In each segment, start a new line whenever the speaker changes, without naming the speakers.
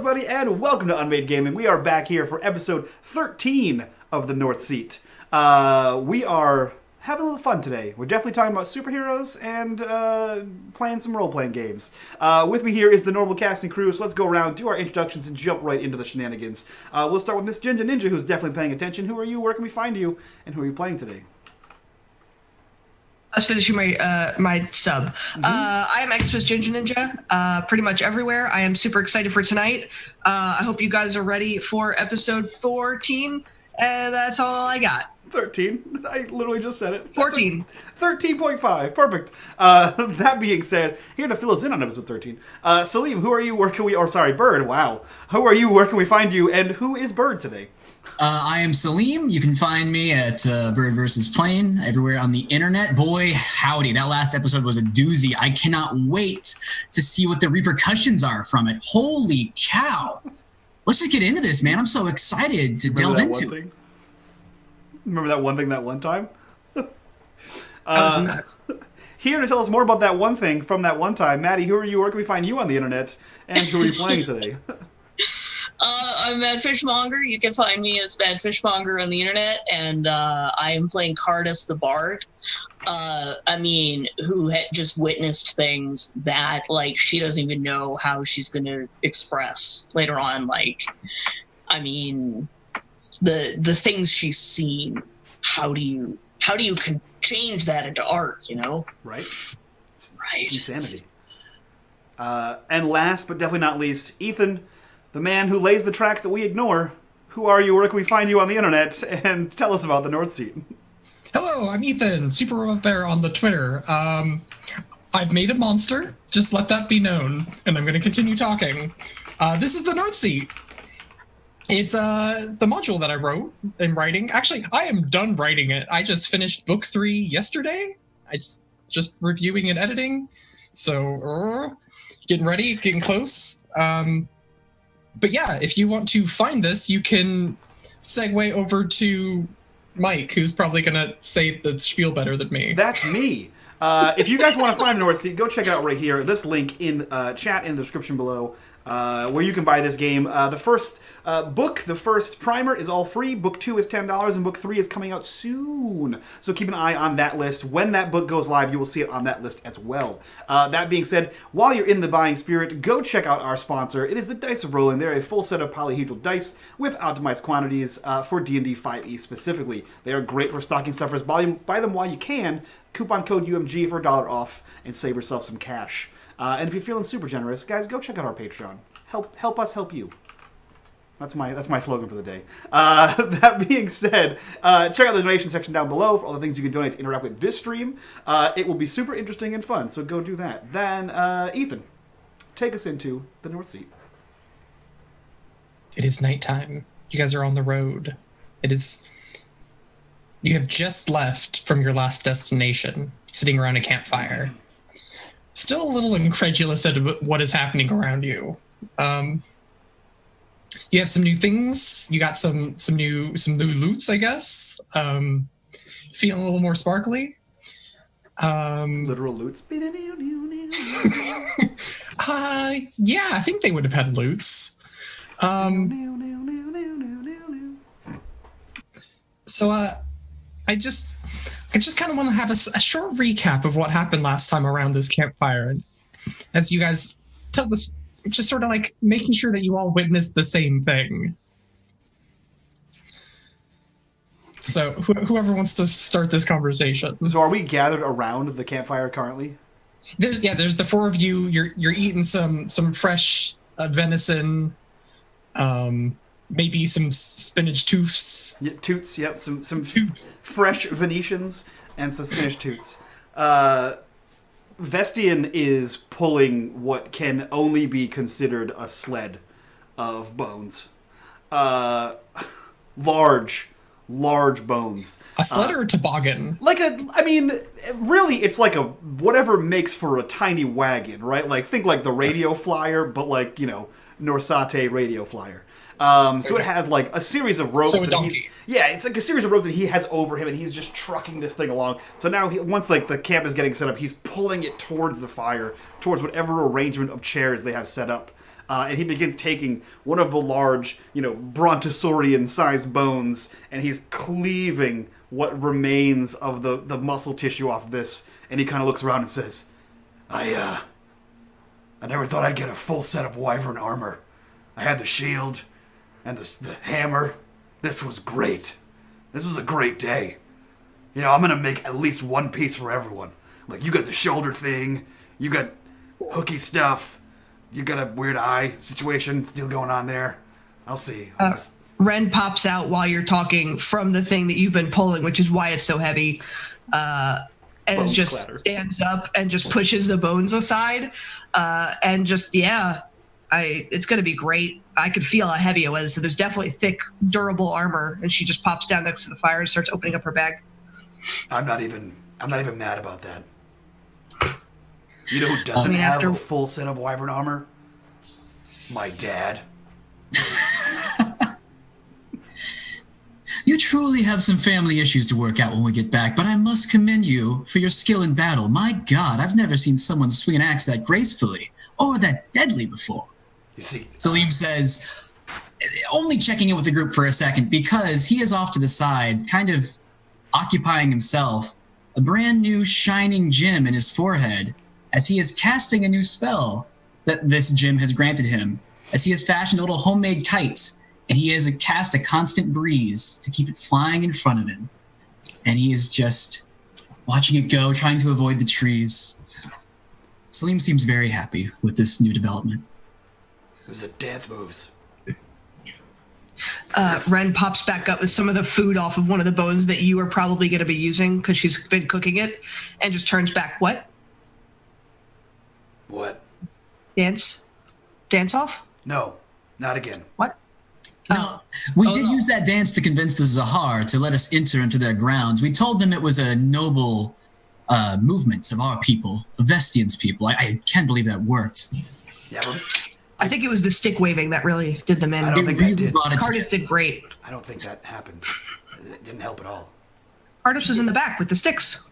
everybody, and welcome to unMadeGaming. We are back here for episode 13 of the North Seat. We are having a little fun today. We're definitely talking about superheroes and playing some role-playing games. With me here is the normal cast and crew, so let's go around, do our introductions, and jump right into the shenanigans. We'll start with Miss Ginger Ninja, who's definitely paying attention. Who are you? Where can we find you? And who are you playing today?
I was finishing my sub. I am Express Ginger Ninja, pretty much everywhere. I am super excited for tonight. I hope you guys are ready for episode 14, and that's all I got.
13. I literally just said it.
14.
13.5. Perfect. That being said, here to fill us in on episode 13. Salim, who are you? Where can we... Or sorry, Bird. Wow. Who are you? Where can we find you? And who is Bird today?
I am Salim. You can find me at Bird vs. Plane everywhere on the internet. Boy, howdy. That last episode was a doozy. I cannot wait to see what the repercussions are from it. Holy cow. Let's just get into this, man. I'm so excited to delve into it.
Remember that one thing that one time?
Nuts.
Here to tell us more about that one thing from that one time, Maddie, who are you? Where can we find you on the internet? And who are you playing today?
I'm Mad Fishmonger. You can find me as Mad Fishmonger on the internet, and I am playing Cardus the Bard. Who had just witnessed things that, like, she doesn't even know how she's going to express later on. Like, the things she's seen. How do you change that into art? You know,
right?
Right.
Insanity. And last but definitely not least, Ethan, the man who lays the tracks that we ignore. Who are you? Where can we find you on the internet? And tell us about the North Seat.
Hello, I'm Ethan, Super Robot Bear on the Twitter. I've made a monster, just let that be known, and I'm going to continue talking. This is the North Seat. It's the module that I wrote in writing. Actually, I am done writing it. I just finished book 3 yesterday. I just reviewing and editing. So, getting ready, getting close. But yeah, if you want to find this, you can segue over to Mike, who's probably going to say the spiel better than me.
That's me. If you guys want to find the North Seat, go check it out right here. This link in chat in the description below, where you can buy this game. The first book, the first primer, is all free. Book 2 is $10, and book 3 is coming out soon. So keep an eye on that list. When that book goes live, you will see it on that list as well. That being said, while you're in the buying spirit, go check out our sponsor. It is the Dice of Rolling. They're a full set of polyhedral dice with optimized quantities for D&D 5e specifically. They are great for stocking stuffers. Buy them while you can. Coupon code UMG for $1 off and save yourself some cash. And if you're feeling super generous, guys, go check out our Patreon. Help us help you. That's my slogan for the day. That being said, check out the donation section down below for all the things you can donate to interact with this stream. It will be super interesting and fun, so go do that. Then, Ethan, take us into the North Seat.
It is nighttime. You guys are on the road. You have just left from your last destination, sitting around a campfire. Still a little incredulous at what is happening around you. You have some new things. You got some new loots, I guess. Feeling a little more sparkly.
Literal loots.
Yeah, I think they would have had loots. So I just kind of want to have a short recap of what happened last time around this campfire, and as you guys tell this, just sort of like making sure that you all witnessed the same thing. So whoever wants to start this conversation.
So are we gathered around the campfire currently?
There's the 4 of you. You're eating some fresh venison. Maybe some spinach toots.
Yeah, toots, yep. Some
toots.
Fresh Venetians and some spinach toots. Vestian is pulling what can only be considered a sled of bones. Large bones.
A sled or a toboggan?
Really, it's like a whatever makes for a tiny wagon, right? Like, think like the radio flyer, but like, Norsate radio flyer. So it has like a series of ropes.
So a donkey.
It's like a series of ropes that he has over him, and he's just trucking this thing along. So now, once like the camp is getting set up, he's pulling it towards the fire, towards whatever arrangement of chairs they have set up. and he begins taking one of the large, brontosaurian-sized bones, and he's cleaving what remains of the muscle tissue off of this, and he kind of looks around and says, I never thought I'd get a full set of wyvern armor. I had the shield and the hammer. This was great. This was a great day. I'm gonna make at least one piece for everyone. Like, you got the shoulder thing, you got hooky stuff, you got a weird eye situation still going on there. I'll see.
Ren pops out while you're talking from the thing that you've been pulling, which is why it's so heavy, and
Bones
just
clatter.
stands up and just pushes the bones aside, and just, it's going to be great. I could feel how heavy it was, so there's definitely thick, durable armor, and she just pops down next to the fire and starts opening up her bag.
I'm not even mad about that. You know who doesn't have a full set of wyvern armor? My dad.
You truly have some family issues to work out when we get back, but I must commend you for your skill in battle. My God, I've never seen someone swing an axe that gracefully or that deadly before.
You see,
Salim says, only checking in with the group for a second, because he is off to the side, kind of occupying himself, a brand new shining gem in his forehead, as he is casting a new spell that this gem has granted him, as he has fashioned a little homemade kite, and he has cast a constant breeze to keep it flying in front of him. And he is just watching it go, trying to avoid the trees. Salim seems very happy with this new development.
it was a dance moves.
Ren pops back up with some of the food off of one of the bones that you are probably going to be using because she's been cooking it, and just turns back. What?
What?
Dance? Dance off?
No, not again.
What?
No, we did use that dance to convince the Zahar to let us enter into their grounds. We told them it was a noble movement of our people, of Vestian's people. I can't believe that worked.
Yeah, but
I think it was the stick waving that really did them in.
I don't think that did.
brought it
Cardis did great.
I don't think that happened. It didn't help at all.
Cardis was in the back with the sticks.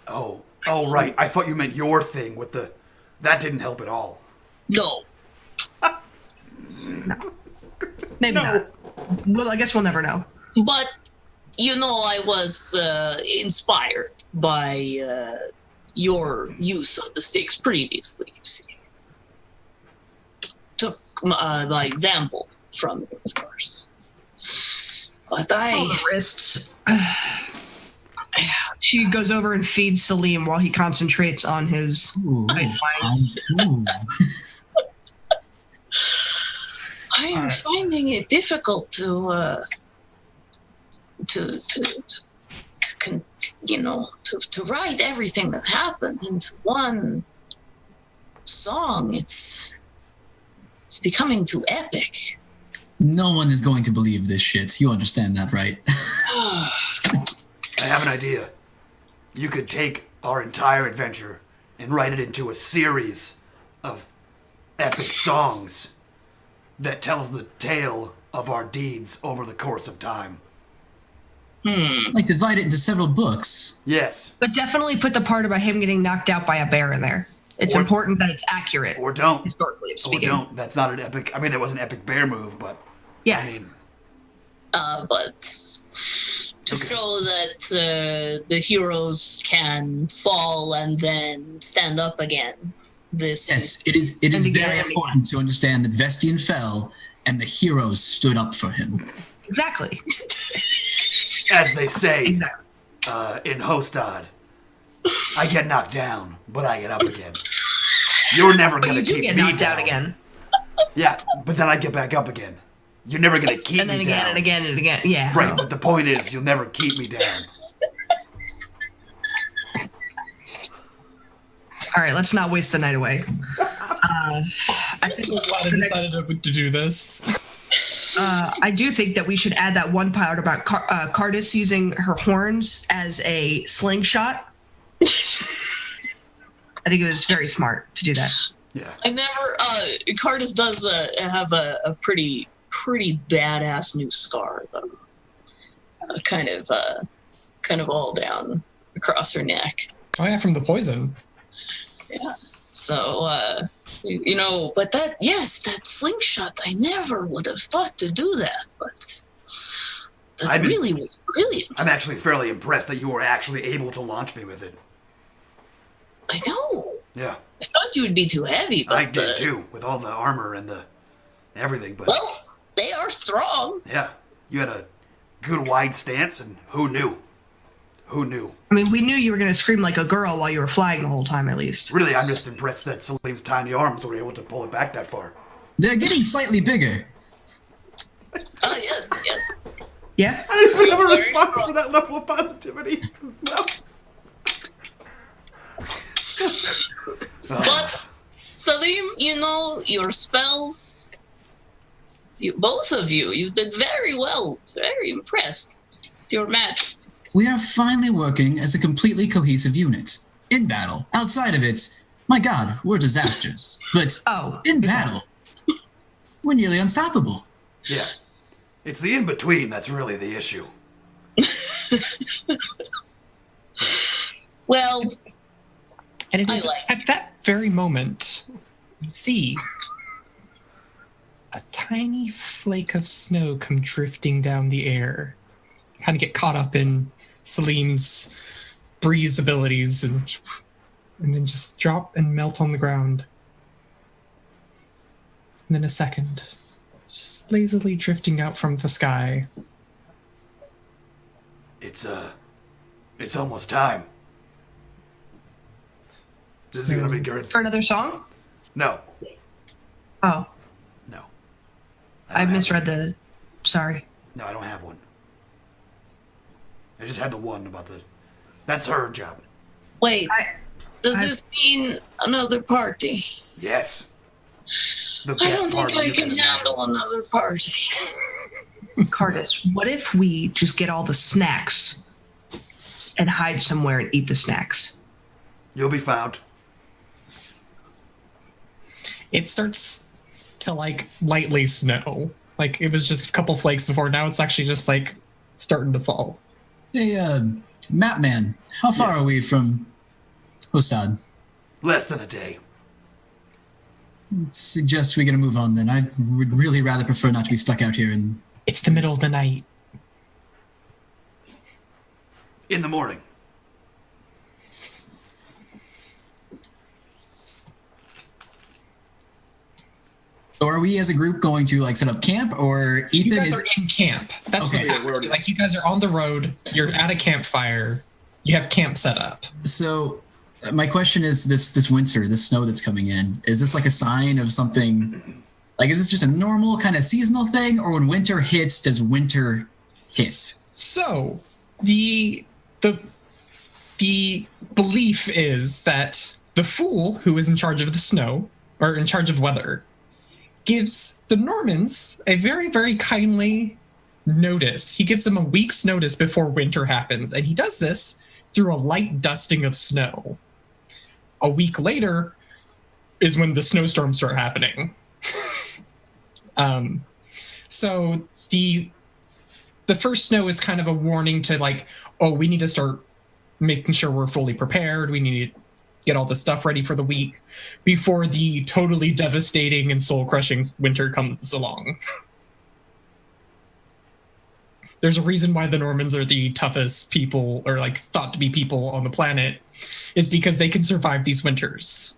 Oh, right. I thought you meant your thing with the... That didn't help at all.
No.
Maybe not. Well, I guess we'll never know.
But, I was inspired by your use of the sticks previously, you see. Took my example from it, of course. But
The wrists. She goes over and feeds Salim while he concentrates on his kite flying.
I am finding it difficult to write everything that happened into one song. It's becoming too epic.
No one is going to believe this shit. You understand that, right?
I have an idea. You could take our entire adventure and write it into a series of epic songs that tells the tale of our deeds over the course of time.
Like divide it into several books.
Yes.
But definitely put the part about him getting knocked out by a bear in there. It's
Or-
important that it's accurate,
Or don't.
historically
Or
speaking.
don't. That's not an epic... I mean, it was an epic bear move, but...
Yeah.
I mean...
But to show that the heroes can fall and then stand up again.
Yes, it is
And again,
very
and
important to understand that Vestian fell and the heroes stood up for him.
Exactly.
As they say
Exactly.
in Hostad, I get knocked down, but I get up again. You're never
But
going
you
to
do
keep
get
me
knocked
down
out again.
Yeah, but then I get back up again. You're never going to keep
And then
me
again
down.
and again and again. Yeah.
Right, but the point is, you'll never keep me down.
All right, let's not waste the night away. I think
I'm glad I decided to do this.
I do think that we should add that one part about Cardis using her horns as a slingshot. I think it was very smart to do that.
Yeah.
I never. Cardis does have a pretty badass new scar though. Kind of all down across her neck.
Oh yeah, from the poison.
Yeah. So, but that slingshot, I never would have thought to do that, but that really was brilliant.
I'm actually fairly impressed that you were actually able to launch me with it.
I know.
Yeah.
I thought you would be too heavy, but...
I did too, with all the armor and the everything, but...
Well, they are strong.
Yeah. You had a good wide stance, and who knew? Who knew?
I mean, we knew you were going to scream like a girl while you were flying the whole time, at least.
Really, I'm just impressed that Salim's tiny arms were able to pull it back that far.
They're getting slightly bigger.
Oh, yes.
Yeah?
I didn't even have a response for that level of positivity. No.
But, Salim, your spells, both of you did very well. Very impressed with your match.
We are finally working as a completely cohesive unit. In battle. Outside of it, my god, we're disasters. But in battle, we're nearly unstoppable.
Yeah. It's the in-between that's really the issue.
Well,
and it is at that very moment, you see a tiny flake of snow come drifting down the air. Kind of get caught up in Salim's breeze abilities and then just drop and melt on the ground. And then a second, just lazily drifting out from the sky.
It's almost time. This is gonna be good.
For another song?
No.
Oh.
No.
I misread the... Sorry.
No, I don't have one. I just had the one about the... That's her job.
Wait. Does this mean another party?
Yes. The
I
best
don't think I can handle another party.
Cardis, what if we just get all the snacks and hide somewhere and eat the snacks?
You'll be found.
It starts to lightly snow. Like it was just a couple flakes before. Now it's actually just starting to fall.
Hey, Map Man, how far are we from Hostad?
Less than a day.
Suggest we get to move on then. I would really rather prefer not to be stuck out here.
It's the middle of the night.
In the morning.
So are we as a group going to set up camp, or Ethan
You guys are in camp. That's
Okay.
what's happening. You guys are on the road. You're at a campfire. You have camp set up.
So my question is this winter, this snow that's coming in, is this a sign of something? Is this just a normal kind of seasonal thing, or when winter hits, does winter hit?
So the belief is that the fool who is in charge of the snow, or in charge of weather, gives the Normans a very, very kindly notice. He gives them a week's notice before winter happens, and he does this through a light dusting of snow. A week later is when the snowstorms start happening. So the first snow is kind of a warning to we need to start making sure we're fully prepared. We need to get all the stuff ready for the week before the totally devastating and soul-crushing winter comes along. There's a reason why the Normans are the toughest people, or thought to be people on the planet, is because they can survive these winters.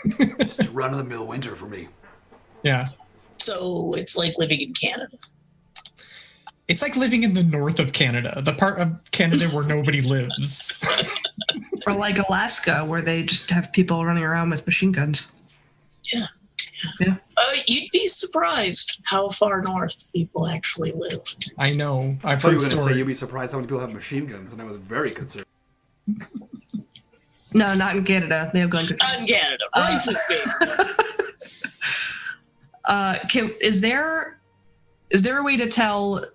It's run-of-the-mill winter for me.
Yeah.
So it's like living in Canada.
It's like living in the north of Canada, the part of Canada where nobody lives.
Or like Alaska, where they just have people running around with machine guns.
Yeah.
Yeah.
You'd be surprised how far north people actually live.
I know. I've
I thought you
heard
were going to say
stories.
you'd be surprised how many people have machine guns, and I was very concerned.
No, not in Canada. They have gun control.
Not in Canada. Rifle game.
Is there a way to tell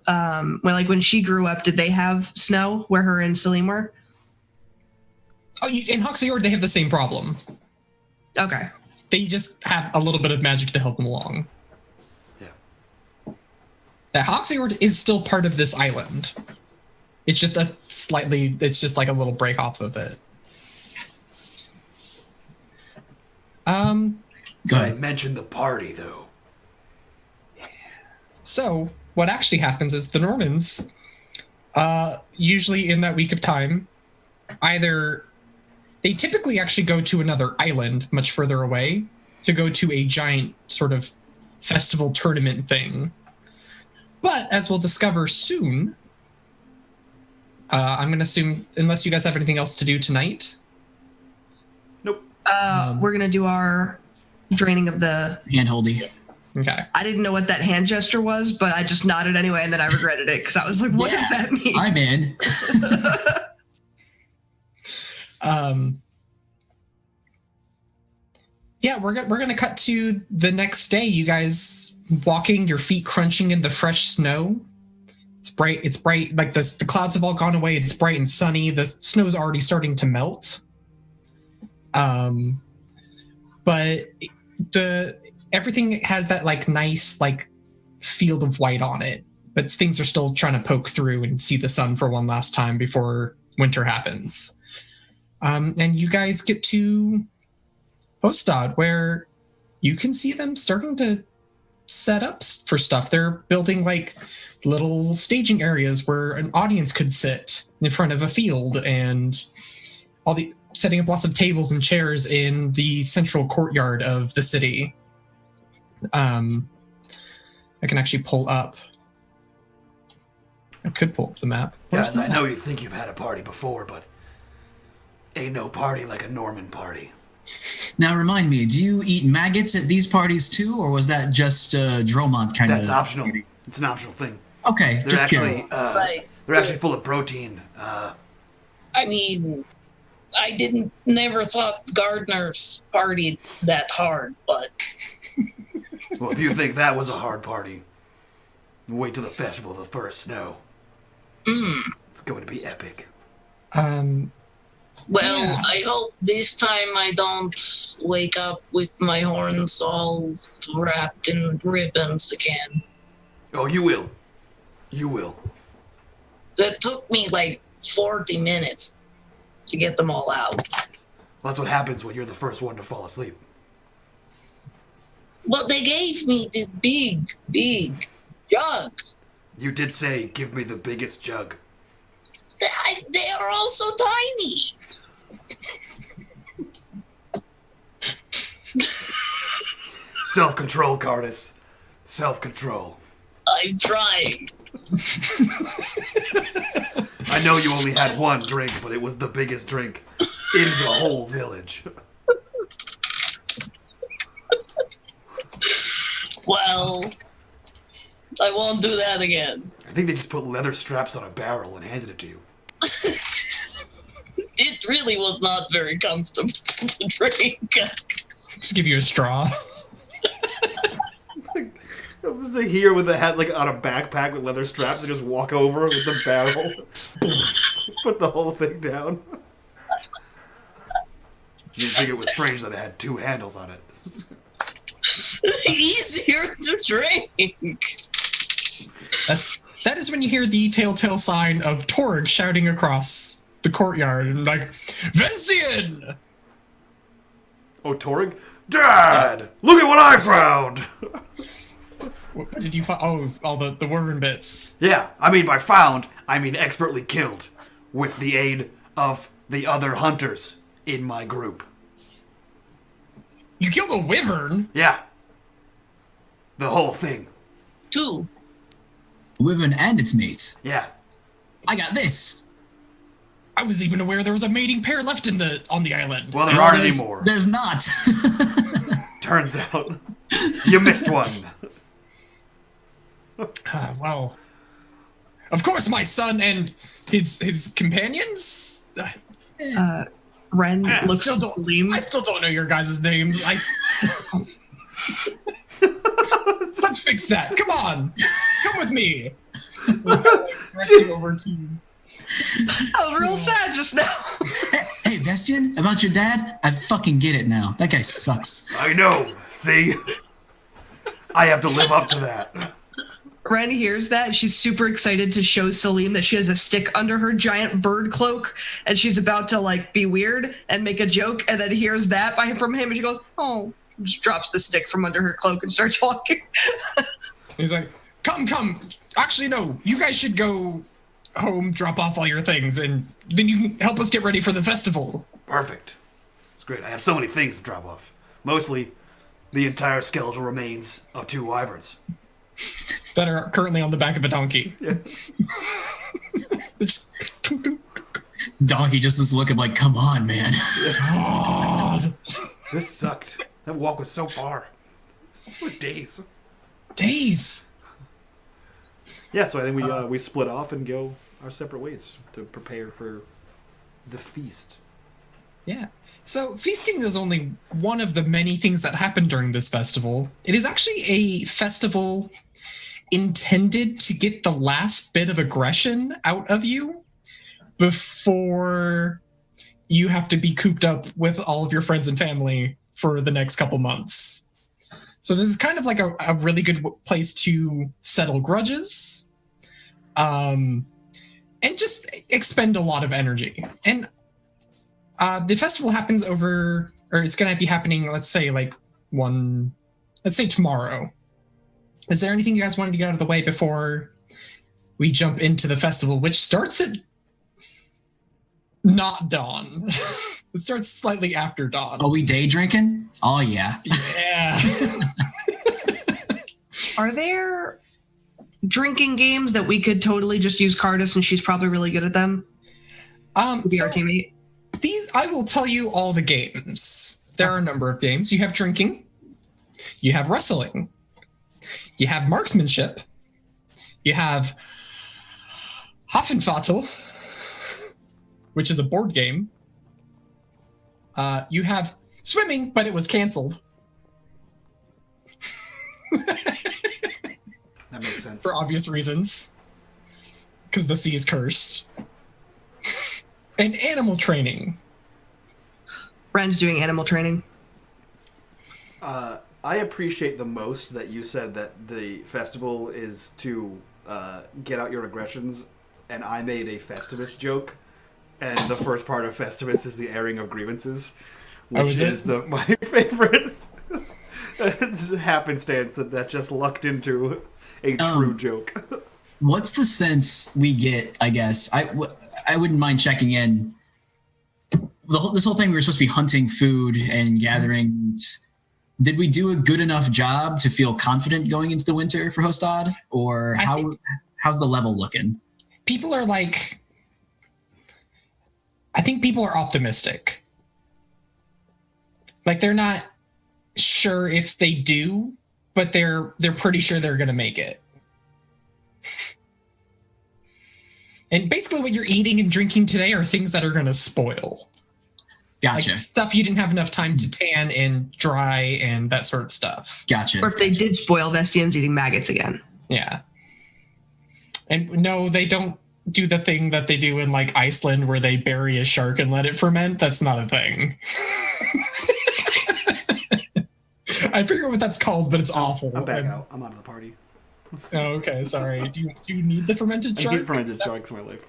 when she grew up, did they have snow where her and Salim were?
Oh, in Hoxayord, they have the same problem.
Okay.
They just have a little bit of magic to help them along.
Yeah.
Hoxayord is still part of this island. It's just it's just a little break off of it.
Go
I
ahead.
mentioned the party, though.
So what actually happens is the Normans, usually in that week of time, either they typically actually go to another island much further away to go to a giant sort of festival tournament thing. But as we'll discover soon, I'm going to assume, unless you guys have anything else to do tonight.
Nope.
We're gonna do our draining of the.
Handholdy.
Okay.
I didn't know what that hand gesture was, but I just nodded anyway, and then I regretted it because I was like, "What does that mean?"
I'm in.
Yeah, we're gonna cut to the next day. You guys walking, your feet crunching in the fresh snow. It's bright. It's bright. Like the clouds have all gone away. It's bright and sunny. The snow's already starting to melt. But everything has that like nice like field of white on it. But things are still trying to poke through and see the sun for one last time before winter happens. And you guys get to Ostad, where you can see them starting to set up for stuff. They're building like little staging areas where an audience could sit in front of a field, and setting up lots of tables and chairs in the central courtyard of the city. I can actually pull up. I could pull up the map.
Guys, I know you think you've had a party before, but ain't no party like a Norman party.
Now remind me, do you eat maggots at these parties too, or was that just Dromont kind of?
That's optional. It's an optional thing.
Okay,
They're
just
actually
curious.
they're actually full of protein.
I mean, I never thought gardeners partied that hard, but
Well, if you think that was a hard party, wait till the festival of the first snow. It's going to be epic.
well,
Yeah.
I hope this time I don't wake up with my horns all wrapped in ribbons again.
Oh, you will. You will.
That took me like 40 minutes to get them all out.
Well, that's what happens when you're the first one to fall asleep.
Well, they gave me the big jug.
You did say, give me the biggest jug.
They are all so tiny.
Self-control, Cardis. Self-control.
I'm trying.
I know you only had one drink, but it was the biggest drink in the whole village.
Well, I won't do that again.
I think they just put leather straps on a barrel and handed it to you.
It really was not very comfortable to drink.
Just give you a straw.
I'm just here with a hat like on a backpack with leather straps and just walk over with the barrel. Put the whole thing down. You didn't think it was strange that it had two handles on it.
Easier to drink.
That is when you hear the telltale sign of Torg shouting across the courtyard and like, Vestian!
Oh, Torg? Dad! Look at what I found!
What did you find? Oh, all the wyvern bits.
Yeah, I mean by found, I mean expertly killed. With the aid of the other hunters in my group.
You killed a wyvern?
Yeah. The whole thing.
2.
Wyvern and its mate.
Yeah.
I got this.
I was even aware there was a mating pair left on the island.
Well, there
No,
aren't
there's-
anymore.
There's not.
Turns out. You missed one.
Well, of course, my son and his companions.
Ren
I
looks
still
to
don't-
Salim.
I still don't know your guys' names. Let's fix that. Come on, come with me. Direct you over to.
I was real sad just now.
Hey, Vestian, about your dad? I fucking get it now. That guy sucks.
I know. See? I have to live up to that.
Ren hears that. She's super excited to show Salim that she has a stick under her giant bird cloak, and she's about to like be weird and make a joke, and then hears that from him, and she goes, "Oh!" Just drops the stick from under her cloak and starts walking.
He's like, "Come! Actually, no. You guys should go home, drop off all your things, and then you can help us get ready for the festival."
Perfect. It's great. I have so many things to drop off. Mostly the entire skeletal remains of 2 wyverns.
That are currently on the back of a donkey.
Yeah.
Donkey just this look of like, come on, man.
God.
This sucked. That walk was so far. It was days.
Days.
Yeah, so I think we split off and go our separate ways to prepare for the feast.
Yeah. So feasting is only one of the many things that happen during this festival. It is actually a festival intended to get the last bit of aggression out of you before you have to be cooped up with all of your friends and family for the next couple months. So this is kind of like a really good place to settle grudges, and just expend a lot of energy. And the festival happens it's going to be happening, let's say tomorrow. Is there anything you guys wanted to get out of the way before we jump into the festival, which starts at not dawn? It starts slightly after dawn.
Are we day drinking? Oh, yeah.
Yeah.
Are there drinking games that we could totally just use Cardis, and she's probably really good at them? To be our teammate.
I will tell you all the games. There are a number of games. You have drinking. You have wrestling. You have marksmanship. You have Hafenvattel, which is a board game. You have swimming, but it was canceled.
That makes sense.
For obvious reasons. Because the sea is cursed. And animal training.
Ren's doing animal training.
I appreciate the most that you said that the festival is to get out your aggressions, and I made a Festivus joke, and the first part of Festivus is the airing of grievances, which is my favorite. It's happenstance that just lucked into a true joke.
What's the sense we get, I guess? I wouldn't mind checking in. This whole thing, we were supposed to be hunting food and gathering. Did we do a good enough job to feel confident going into the winter for Hostad? Or how's the level looking?
People are like... I think people are optimistic. Like, they're not sure if they do, but they're pretty sure they're going to make it. And basically what you're eating and drinking today are things that are going to spoil.
Gotcha.
Like stuff you didn't have enough time to tan and dry and that sort of stuff.
Gotcha.
Or if they did spoil, Vestian's eating maggots again.
Yeah. And no, they don't do the thing that they do in like Iceland where they bury a shark and let it ferment. That's not a thing. I forget what that's called, but it's awful.
I'm back out. I'm out of the party.
Oh, okay. Sorry. Do you need the fermented shark?
I need fermented sharks in my life.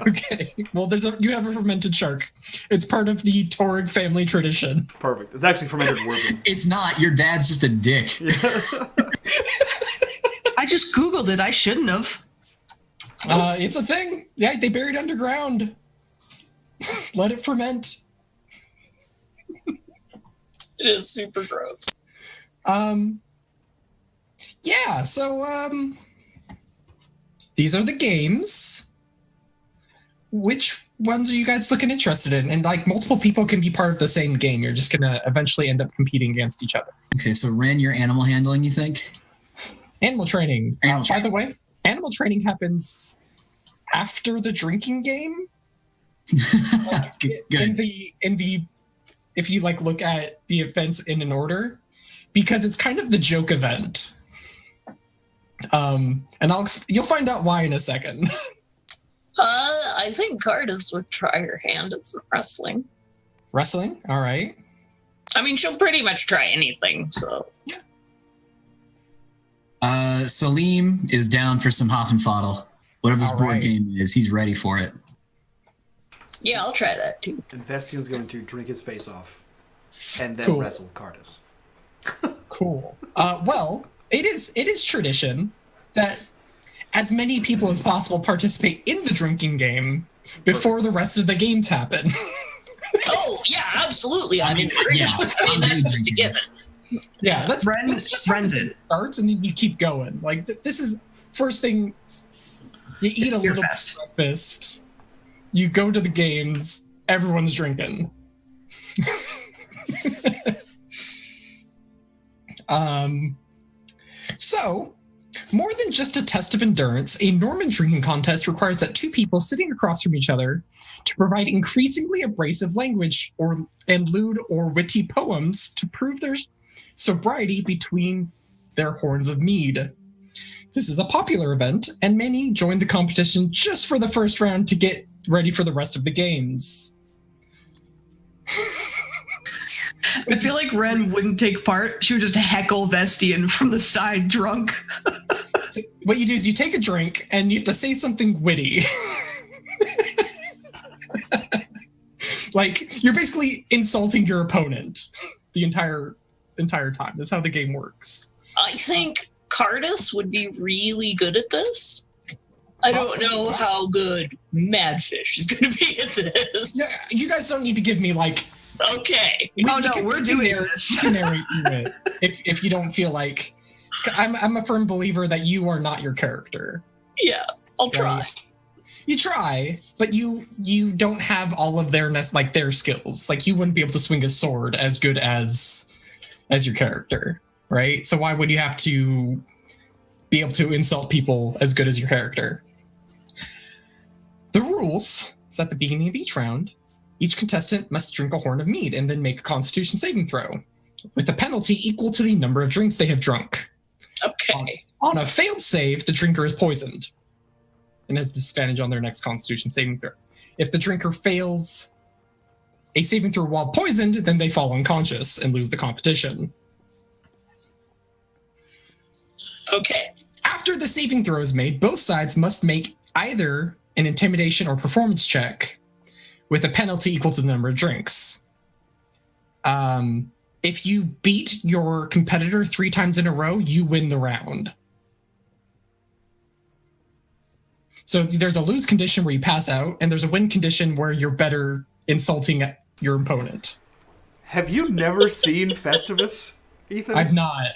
Okay. Well, you have a fermented shark. It's part of the Torg family tradition.
Perfect. It's actually fermented worm.
It's not. Your dad's just a dick.
Yeah.
I just Googled it. I shouldn't have.
It's a thing. Yeah, they bury it underground. Let it ferment.
It is super gross.
Yeah, so these are the games. Which ones are you guys looking interested in? And like multiple people can be part of the same game. You're just gonna eventually end up competing against each other.
Okay, so Ren, your animal handling, you think?
Animal training.
Animal
By the way, animal training happens after the drinking game. Like,
Good.
In the if you like look at the events in an order, because it's kind of the joke event. And you'll find out why in a second.
I think Cardis would try her hand at some wrestling.
Wrestling? All right.
I mean, she'll pretty much try anything, so.
Salim is down for some Hoffenfadel. Whatever this
All
board
right.
game is, he's ready for it.
Yeah, I'll try that too.
And Vestian's going to drink his face off and then
Cool.
wrestle Cardus.
Cool. Well, it is tradition that as many people as possible participate in the drinking game before the rest of the games happen.
Oh yeah, absolutely. I mean,
yeah,
that's just a given.
Yeah, that's just how
Ren
it
did.
starts, and then you keep going. Like this is first thing. You eat a
Beer
little
fest.
breakfast. You go to the games. Everyone's drinking. So, more than just a test of endurance, a Norman drinking contest requires that two people sitting across from each other to provide increasingly abrasive language and lewd or witty poems to prove their sobriety between their horns of mead. This is a popular event, and many join the competition just for the first round to get ready for the rest of the games.
I feel like Ren wouldn't take part. She would just heckle Vestian from the side drunk.
So what you do is you take a drink and you have to say something witty. Like you're basically insulting your opponent the entire time. That's how the game works.
I think Cardus would be really good at this. I don't know how good Madfish is going to be at this.
Yeah, you guys don't need to give me like.
Okay.
Oh no, we're doing this.
You can narrate through it if you don't feel like. I'm a firm believer that you are not your character.
Yeah, I'll try.
You try, but you don't have all of their skills. Like you wouldn't be able to swing a sword as good as your character, right? So why would you have to be able to insult people as good as your character? The rules is at the beginning of each round, each contestant must drink a horn of mead and then make a Constitution saving throw, with a penalty equal to the number of drinks they have drunk.
Okay.
On a failed save, the drinker is poisoned and has disadvantage on their next Constitution saving throw. If the drinker fails a saving throw while poisoned, then they fall unconscious and lose the competition.
Okay.
After the saving throw is made, both sides must make either an intimidation or performance check with a penalty equal to the number of drinks. If you beat your competitor 3 times in a row, you win the round. So there's a lose condition where you pass out, and there's a win condition where you're better insulting your opponent.
Have you never seen Festivus, Ethan?
I've not.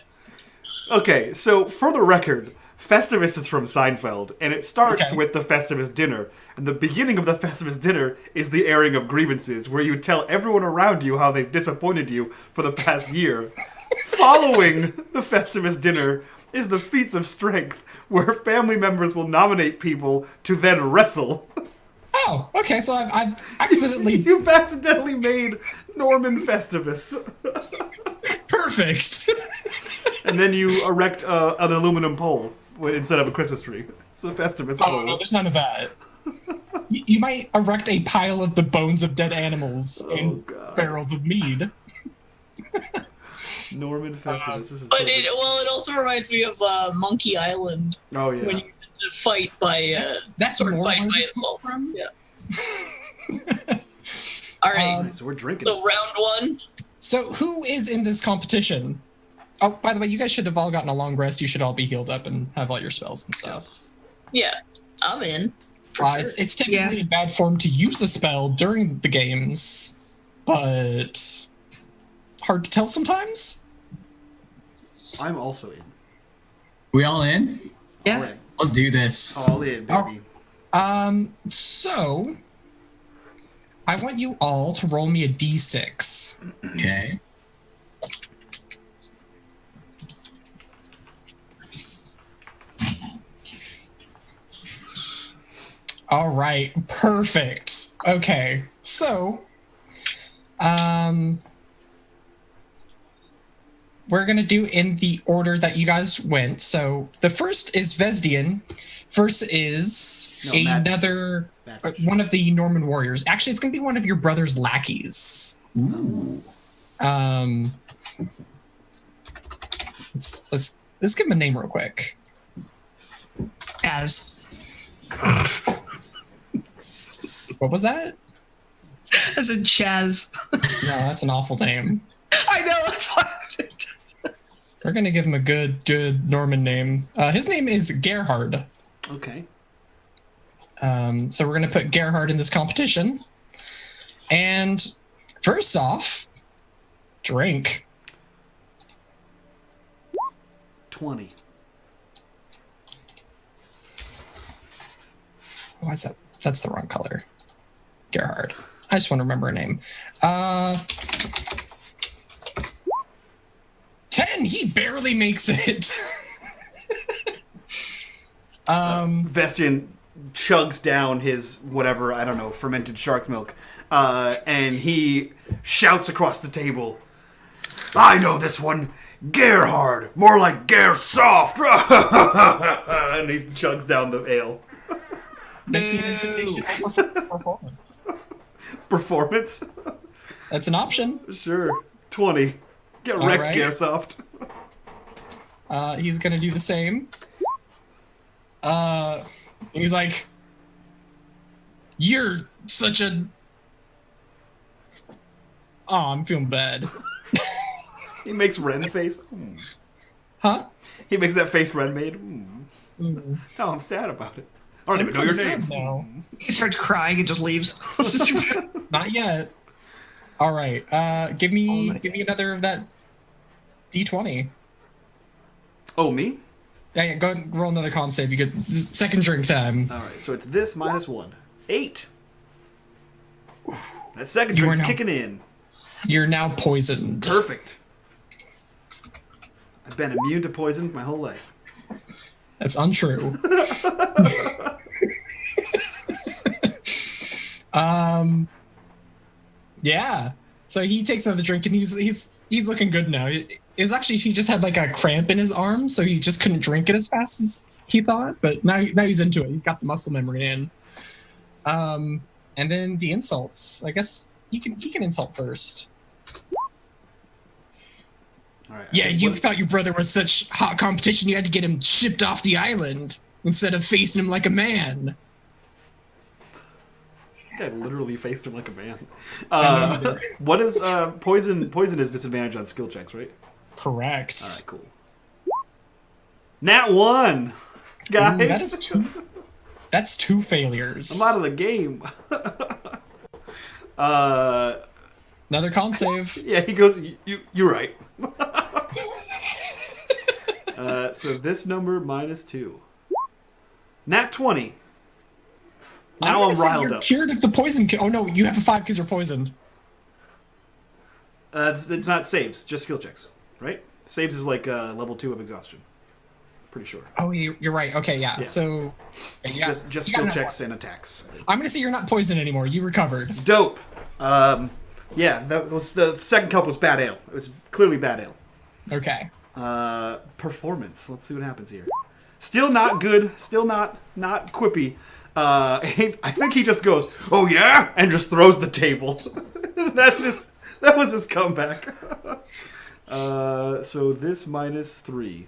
Okay, so for the record, Festivus is from Seinfeld, and it starts with the Festivus dinner. And the beginning of the Festivus dinner is the airing of grievances, where you tell everyone around you how they've disappointed you for the past year. Following the Festivus dinner is the feats of strength, where family members will nominate people to then wrestle.
Oh, okay, so I've accidentally...
You've accidentally made Norman Festivus.
Perfect.
And then you erect an aluminum pole instead of a Christmas tree. It's a Festivus pole.
Oh, no, there's none of that. You might erect a pile of the bones of dead animals in barrels of mead.
Norman Festivus. This is
But
perfect.
it also reminds me of Monkey Island
Oh, yeah.
when you had to fight by
That's
sword
more
fight
where
by
it comes
insult.
from?
Yeah. All right.
So we're drinking.
So round 1.
So who is in this competition? Oh, by the way, you guys should have all gotten a long rest. You should all be healed up and have all your spells and stuff.
Yeah, I'm in. For sure.
It's typically in bad form to use a spell during the games, but hard to tell sometimes.
I'm also in.
We all in?
Yeah.
All in.
Let's do this.
All in, baby.
So I want you all to roll me a d6.
Okay.
All right, perfect. Okay, so, we're gonna do in the order that you guys went. So the first is Vesdian. First is another one of the Norman warriors. Actually, it's gonna be one of your brother's lackeys.
Ooh.
Let's give him a name real quick.
Chaz.
What was that?
I said Chaz.
No, that's an awful name.
I know, that's why.
We're gonna give him a good Norman name. His name is Gerhard.
Okay.
So we're gonna put Gerhard in this competition. And first off, drink.
20.
Why is that? That's the wrong color. Gerhard. I just want to remember a name. 10. He barely makes it.
Vestian chugs down his whatever, I don't know, fermented shark's milk, and he shouts across the table, "I know this one! Gerhard! More like Ger Soft!" And he chugs down the ale.
Make the intimidation performance.
Performance?
That's an option.
Sure. 20. Get
All
wrecked,
right.
Gersoft.
He's gonna do the same. He's like, "You're such a..." Oh, I'm feeling bad.
He makes Ren face.
Huh?
He makes that face Ren made.
Mm.
Oh, I'm sad about it. I don't
I'm
even know your
pretty
names.
sad now.
He starts crying and just leaves.
Not yet. All right. Give me another of that D20.
Oh, me?
Yeah, go ahead and roll another con save. You get second drink time.
All right, so it's this minus 1. 8. That second
You are
drink's
now-
kicking in.
You're now poisoned.
Perfect. I've been immune to poison my whole life.
That's untrue. Yeah. So he takes another drink and he's looking good now. It's actually he just had like a cramp in his arm, so he just couldn't drink it as fast as he thought. But now he's into it. He's got the muscle memory in. And then the insults. I guess he can insult first.
All right.
Yeah, you thought your brother was such hot competition, you had to get him shipped off the island instead of facing him like a man.
I literally faced him like a man.
I know you did.
What is poison? Poison is disadvantage on skill checks, right?
Correct.
All right, cool. Nat 1, guys.
Ooh, that's two failures.
I'm out of the game.
Another con save.
Yeah, he goes. You're right. So this number minus 2. Nat 20. Now I'm riled
you're
up.
cured of the poison. Oh no, you have a 5 because you're poisoned.
It's not saves, just skill checks, right? Saves is like level 2 of exhaustion. Pretty sure.
Oh, you're right. Okay, yeah.
Yeah.
So
It's
yeah,
just
you got
skill
enough
checks
one.
and attacks.
I'm gonna say you're not poisoned anymore. You recovered.
Dope. Yeah, that was the second cup was bad ale. It was clearly bad ale.
Okay.
Performance. Let's see what happens here. Still not good. Still not quippy. I think he just goes, "Oh yeah," and just throws the table. That was his comeback. So this minus 3.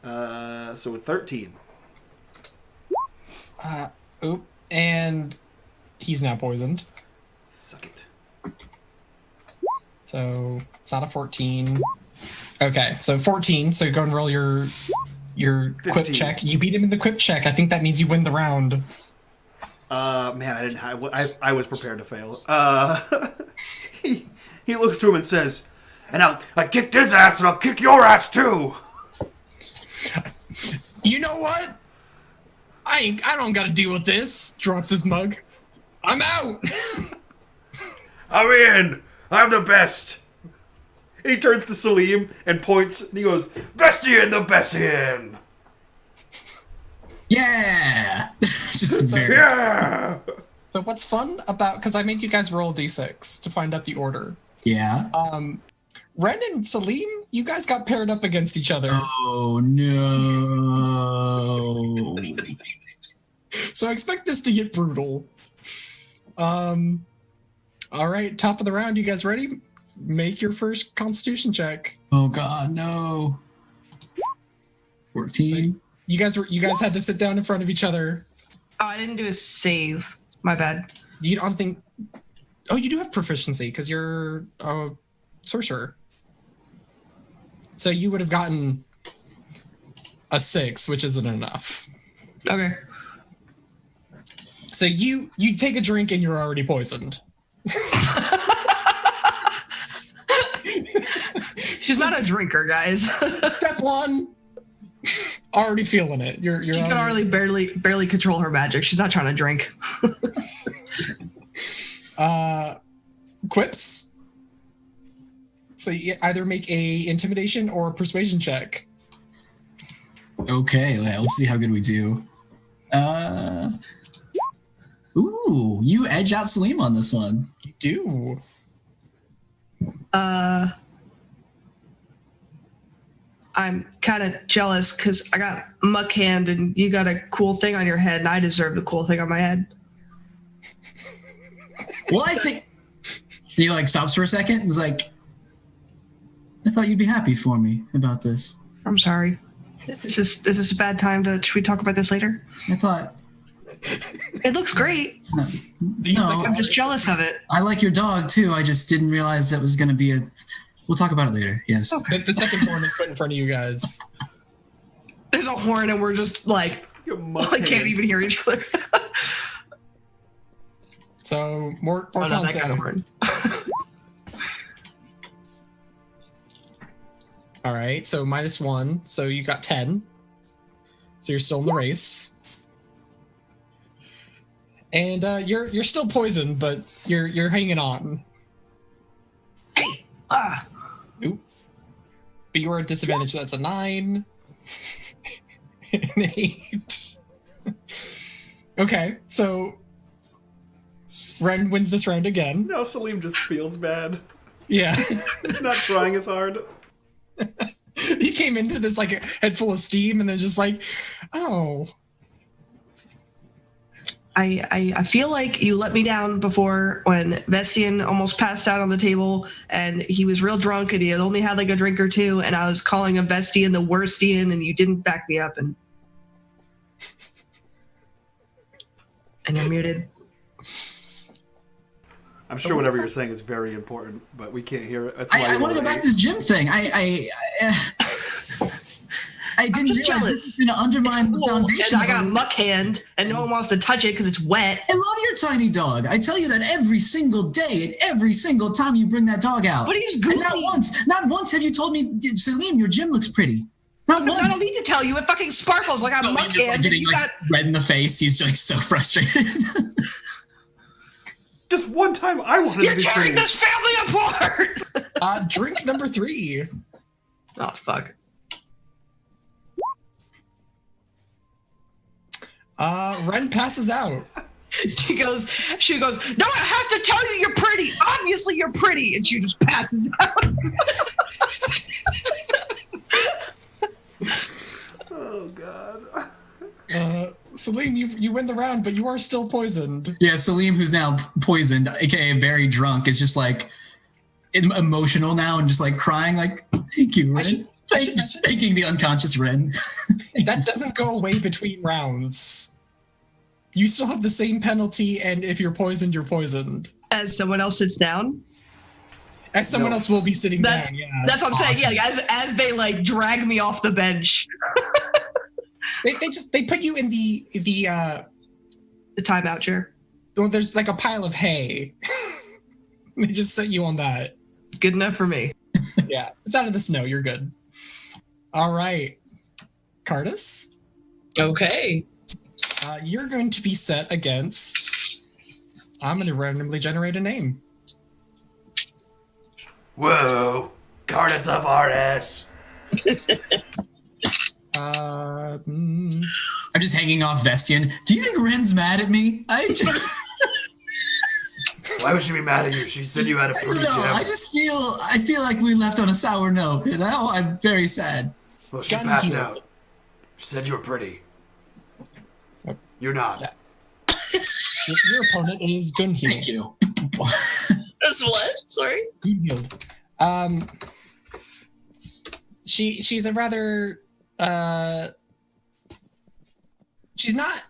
So 13.
Oop. And he's now poisoned.
Suck it.
So it's not a 14. Okay, so 14. So go and roll your quip
15.
check. You beat him in the quip check. I think that means you win the round.
Man, I was prepared to fail. He looks to him and says, "And I kicked his ass, and I'll kick your ass too."
You know what? I don't gotta deal with this. Drops his mug. I'm out.
I'm in. I'm the best. And he turns to Salim and points, and he goes, "Bestian, the Bestian."
Yeah. Just very.
Yeah.
So what's fun about, because I made you guys roll d6 to find out the order.
Yeah.
Ren and Salim, you guys got paired up against each other.
Oh no.
So I expect this to get brutal. All right, top of the round. You guys ready? Make your first Constitution check.
Oh god, no. 14.
You guys had to sit down in front of each other.
Oh, I didn't do a save. My bad.
You don't think? Oh, you do have proficiency because you're a sorcerer. So you would have gotten a 6, which isn't enough.
Okay.
So you take a drink and you're already poisoned.
She's not a drinker, guys.
Step 1, already feeling it.
She can already barely control her magic. She's not trying to drink.
Quips. So you either make a intimidation or a persuasion check.
Okay, let's see how good we do. Ooh, you edge out Salim on this one.
You do.
I'm kind of jealous because I got muck hand and you got a cool thing on your head, and I deserve the cool thing on my head.
Well, I think he like stops for a second and is like, I thought you'd be happy for me about this.
I'm sorry. Is this a bad time to? Should we talk about this later?
I thought.
It looks great. I'm just jealous of it.
I like your dog too. I just didn't realize that was going to be a. We'll talk about it later. Yes.
Okay.
The second horn is put in front of you guys.
There's a horn, and we're just like, I can't even hear each other.
So more
not that
concept.
kind of horn.
All right, so -1, so you got 10. So you're still in the race. And you're still poisoned, but you're hanging on.
Hey,
Oop. But you are at disadvantage, so that's a 9. An 8. Okay, so Ren wins this round again.
No, Salim just feels bad.
Yeah.
He's not trying as hard.
He came into this like a head full of steam and then just like, oh.
I feel like you let me down before when Vestian almost passed out on the table and he was real drunk and he had only had like a drink or two, and I was calling him Vestian the worstian and you didn't back me up, and you're muted.
I'm sure whatever you're saying is very important, but we can't hear it. That's why
I want to go back to this gym thing. I didn't realize
jealous.
this is going to undermine the foundation.
And I got muck hand, and no one wants to touch it because it's wet.
I love your tiny dog. I tell you that every single day and every single time you bring that dog out.
But he's
And
goofy.
not once have you told me, Salim, your gym looks pretty. Not
I
once.
don't need to tell you. It fucking sparkles like I'm
Salim
muck
just like
hand.
getting
You
like
got
red in the face. He's just so frustrated.
Just one time I wanted
You're
to be
tearing
pretty.
this family apart.
Drink number 3.
Oh fuck.
Ren passes out.
She goes, no one has to tell you you're pretty. Obviously you're pretty. And she just passes out.
Oh god.
Salim, you win the round, but you are still poisoned.
Yeah, Salim, who's now poisoned, aka very drunk, is just like emotional now and just like crying, like, thank you, Ren. Thanking the unconscious Ren.
That doesn't go away between rounds. You still have the same penalty, and if you're poisoned, you're poisoned.
As someone else sits down.
As someone else will be sitting
That's
down. Yeah,
that's what I'm saying. Yeah, as they like drag me off the bench.
They put you in the
The timeout chair.
well, there's like a pile of hay. They just set you on that.
Good enough for me.
Yeah, it's out of the snow. You're good. All right, Cardis,
Okay.
you're going to be set against. I'm going to randomly generate a name.
Whoa. Cardis up RS.
I'm just hanging off Vestian. Do you think Ren's mad at me?
Why would she be mad at you? She said you had a pretty gym.
I feel like we left on a sour note. You know, I'm very sad.
Well, she
Gun
passed
heel.
out. She said you were pretty. You're not.
Yeah. Your opponent is Gunhil.
Thank you.
That's what? Sorry?
Gunhil. She's a rather she's not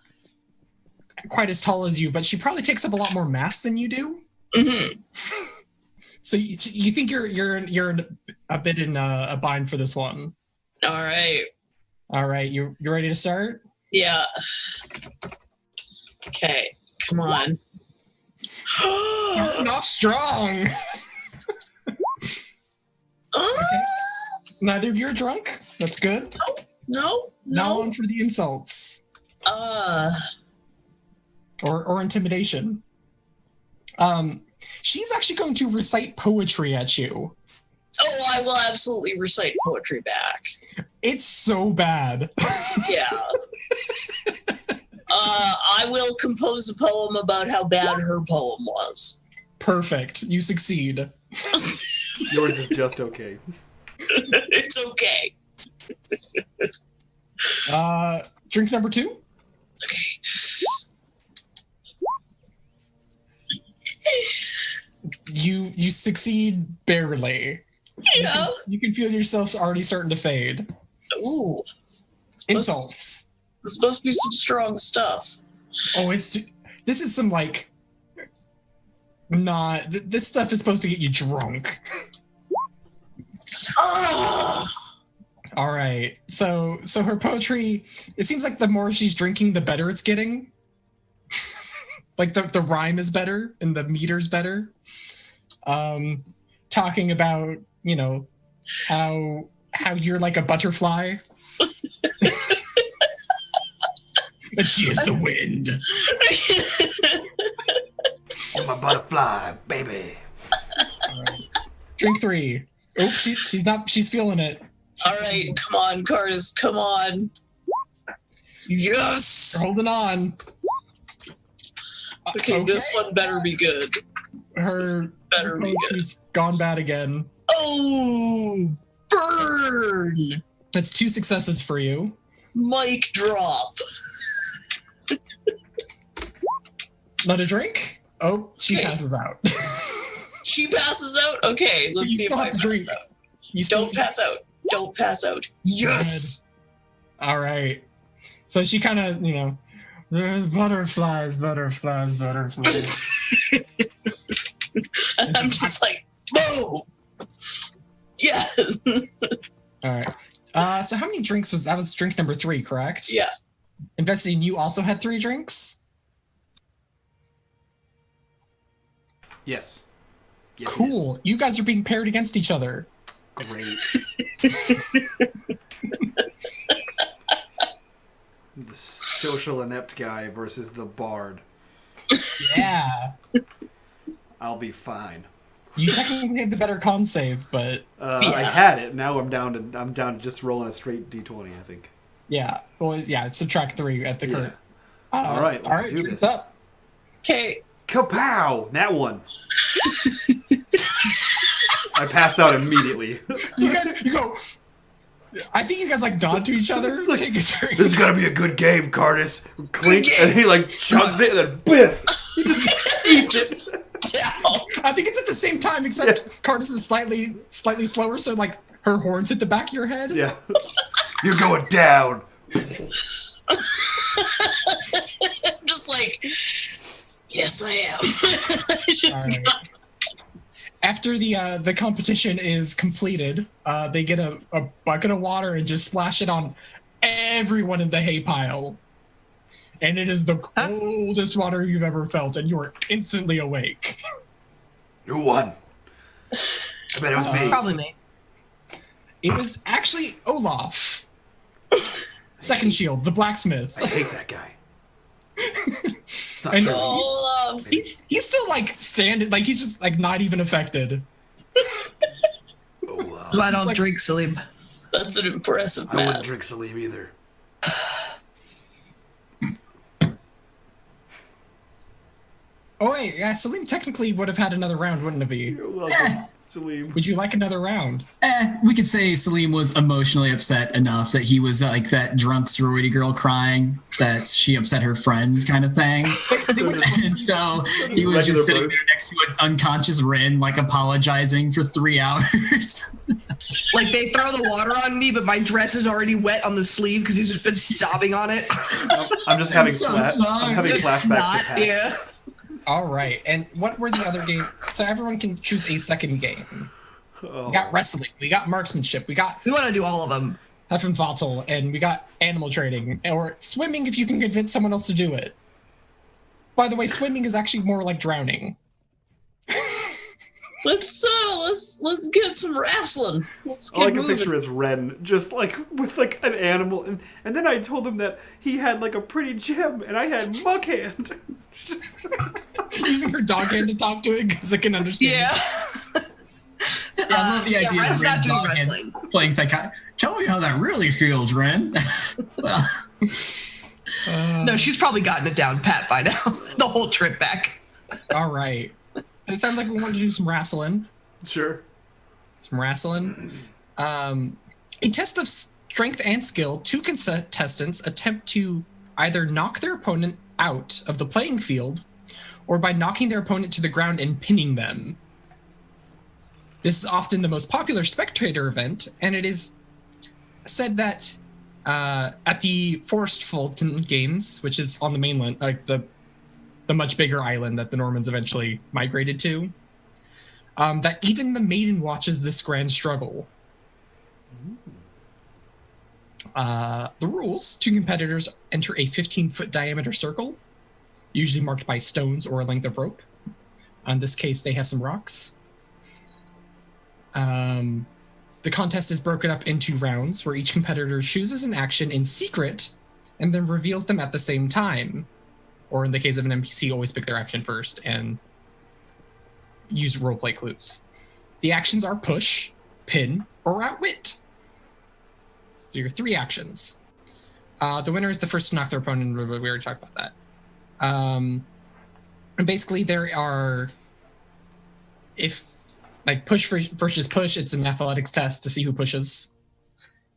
quite as tall as you, but she probably takes up a lot more mass than you do.
Mm-hmm.
So you think you're a bit in a bind for this one.
All right.
All right, you ready to start?
Yeah. Okay. Come on.
Starting off strong. Okay. Neither of you are drunk. That's good.
No.
Now on for the insults. Or intimidation. She's actually going to recite poetry at you.
Oh, I will absolutely recite poetry back.
It's so bad.
Yeah. I will compose a poem about how bad her poem was.
Perfect. You succeed.
Yours is just okay.
It's okay.
Drink number 2.
Okay.
You succeed barely.
Yeah.
You can feel yourself already starting to fade.
Ooh.
Insults.
It's supposed to be some strong stuff.
Oh, this is some like not. This stuff is supposed to get you drunk.
Ah.
All right. So her poetry. It seems like the more she's drinking, the better it's getting. Like the rhyme is better and the meter's better. Talking about, you know, how you're like a butterfly. But she is the wind.
I'm a butterfly, baby.
All right. Drink 3. Oh, she's feeling it.
All right, come on, Curtis, come on. Yes.
You're holding on.
Okay, this one better be good.
Her
Better be good.
poetry's gone bad again.
Oh, burn!
That's 2 successes for you.
Mic drop.
Not a drink? Oh, she
Okay.
passes out.
She passes out? Okay, let's
You
see if
still
I
have to
pass
drink.
out.
You still
Don't pass out. Don't pass out. Yes!
All right. So she kind of, you know, there's butterflies.
And I'm just like, boom! Yes!
All right. So how many drinks was that? Was drink number 3, correct?
Yeah.
Investigating, you also had 3 drinks?
Yes. Yes,
Cool. You guys are being paired against each other.
Great. The social inept guy versus the bard.
Yeah.
I'll be fine.
You technically have the better con save, but
I had it. Now I'm down to just rolling a straight d20. I think.
yeah. Well, yeah. Subtract 3 at the
Yeah.
current.
All right, let's do
drinks
this.
up.
Okay.
Kapow! That one. I pass out immediately.
You go. I think you guys like nod to each other.
It's like,
Take a drink.
This is gonna be a good game, Cardis. Clink, and he like chugs it, and then biff. He just eats it.
Down.
I think it's at the same time, except Cardis is slightly slower, so like her horns hit the back of your head.
Yeah. You're going down.
Just like, yes, I am. Just,
All right. After the competition is completed, they get a bucket of water and just splash it on everyone in the hay pile. And it is the coldest water you've ever felt, and you are instantly awake.
Who won? I bet it was me.
Probably me.
It was actually Olaf. Second shield, the blacksmith.
I hate that guy. It's not
I
true.
know.
Olaf.
He's still like standing, like he's just like not even affected.
Oh,
I don't drink, Salim.
That's an impressive
I
man.
wouldn't drink Salim either.
Oh wait, yeah, Salim technically would have had another round, wouldn't it be?
You're welcome. Salim.
Would you like another round?
We could say Salim was emotionally upset enough that he was like that drunk sorority girl crying that she upset her friend kind of thing. And so he was just sitting there next to an unconscious Rin, like apologizing for 3 hours.
Like they throw the water on me, but my dress is already wet on the sleeve because he's just been sobbing on it.
I'm just having
I'm
having
Just
flashbacks to
snot, yeah.
All right. And what were the other games? So everyone can choose a second game.
Oh.
We got wrestling. We got marksmanship. We got
We want to do all of them.
Heffenfatzel. And we got animal training. Or swimming if you can convince someone else to do it. By the way, swimming is actually more like drowning.
Let's get some wrestling. Let's
All I
get
can
moving.
picture is Ren, just like with like an animal, and then I told him that he had like a pretty gem, and I had Muck Hand.
Using her dog hand to talk to it because it can understand.
Yeah.
I love the idea
Ren's
of
not
Ren's
doing
dog
wrestling.
playing psychiatrist. Tell me how that really feels, Ren. Well,
No, she's probably gotten it down pat by now. The whole trip back.
All right. It sounds like we want to do some wrestling.
Sure.
Some wrestling. A test of strength and skill. 2 contestants attempt to either knock their opponent out of the playing field or by knocking their opponent to the ground and pinning them. This is often the most popular spectator event, and it is said that at the Forest Fulton Games, which is on the mainland, like the much bigger island that the Normans eventually migrated to, that even the maiden watches this grand struggle. The rules: 2 competitors enter a 15-foot diameter circle, usually marked by stones or a length of rope. In this case, they have some rocks. The contest is broken up into rounds where each competitor chooses an action in secret and then reveals them at the same time. Or in the case of an NPC, always pick their action first and use roleplay clues. The actions are push, pin, or outwit. So your 3 actions. The winner is the first to knock their opponent. We already talked about that. And basically there are, if like push versus push, it's an athletics test to see who pushes.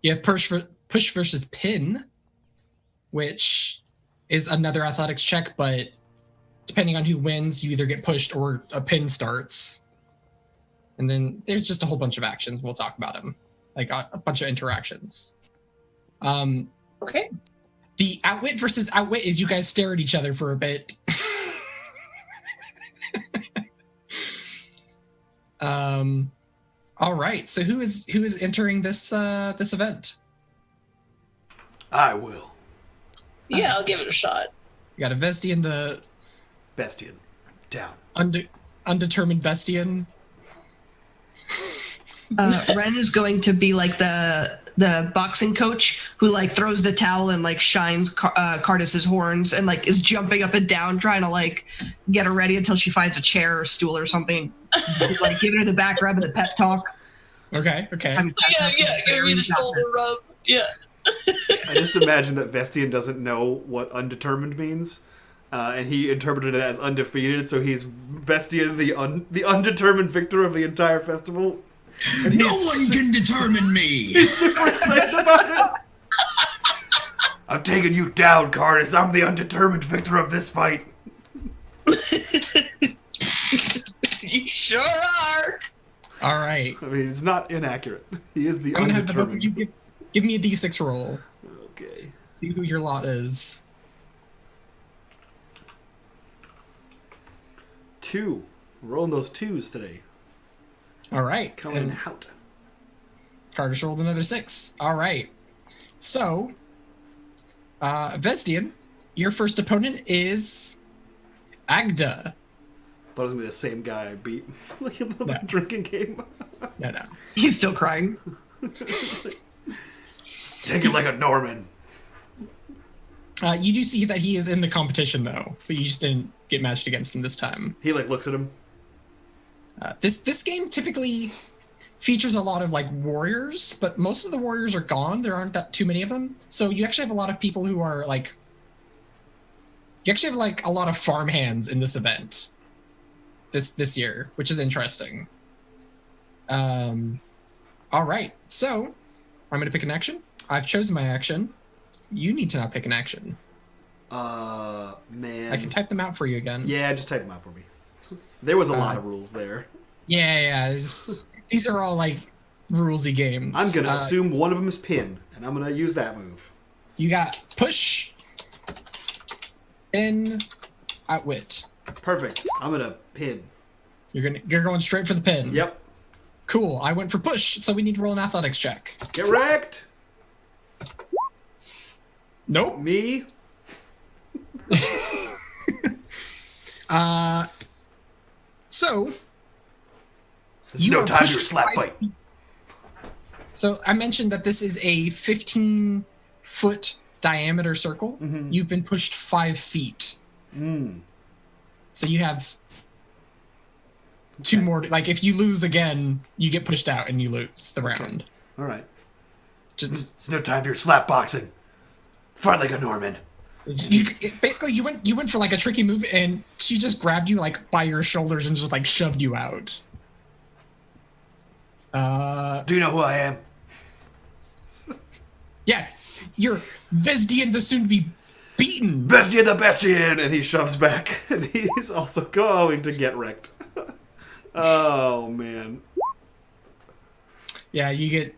You have push versus pin, which is another athletics check, but depending on who wins, you either get pushed or a pin starts. And then there's just a whole bunch of actions. We'll talk about them, like a bunch of interactions.
Okay.
The outwit versus outwit is you guys stare at each other for a bit. All right. So who is entering this event?
I will.
Yeah, I'll give it a shot.
You got a Vestian, the
Bestian. Down.
undetermined Bestian.
Ren is going to be like the boxing coach who like throws the towel and like shines Cardis's horns and like is jumping up and down trying to like get her ready until she finds a chair or stool or something. He's like giving her the back rub and the pep talk.
Okay.
Yeah, give me the shoulder rub. Yeah.
I just imagine that Vestian doesn't know what undetermined means, and he interpreted it as undefeated. So he's Vestian, the undetermined victor of the entire festival. And
no one can determine me.
He's super excited about it. I'm taking you down, Cardis. I'm the undetermined victor of this fight.
You sure are.
All right.
I mean, it's not inaccurate. He is the
I'm gonna have the both of
undetermined.
you give me a d6 roll.
Okay.
See who your lot is.
2. Rolling those 2s today.
All right.
Coming
And
out.
Carter's rolled another 6. All right. So, Vestian, your first opponent is Agda.
Thought it was gonna be the same guy I beat like in the
No.
drinking game.
No.
He's still crying.
Take it like a Norman.
You do see that he is in the competition, though, but you just didn't get matched against him this time.
He like looks at him.
This game typically features a lot of like warriors, but most of the warriors are gone. There aren't that too many of them. So you actually have a lot of people who are like, you actually have like a lot of farm hands in this event this year, which is interesting. All right. So I'm going to pick an action. I've chosen my action. You need to now pick an action.
Man.
I can type them out for you again.
Yeah, just type them out for me. There was a lot of rules there.
Yeah. These are all like rulesy games.
I'm going to assume one of them is pin, and I'm going to use that move.
You got push, pin, outwit.
Perfect. I'm going to pin.
You're going straight for the pin.
Yep.
Cool. I went for push, so we need to roll an athletics check.
Get wrecked.
Nope.
Me.
So
There's no time to your slap bite.
So I mentioned that this is a 15-foot diameter circle.
Mm-hmm.
You've been pushed 5 feet. So you have 2 more. Like if you lose again, you get pushed out and you lose the round.
All right.
It's no time for your slap boxing. Fight like a Norman.
Basically, you went for like a tricky move, and she just grabbed you like by your shoulders and just like shoved you out.
Do you know who I am?
Yeah, you're Vesdian, the soon-to-be beaten.
Bestian the Bestian!
And he shoves back, and he's also going to get wrecked. Oh man.
Yeah, you get.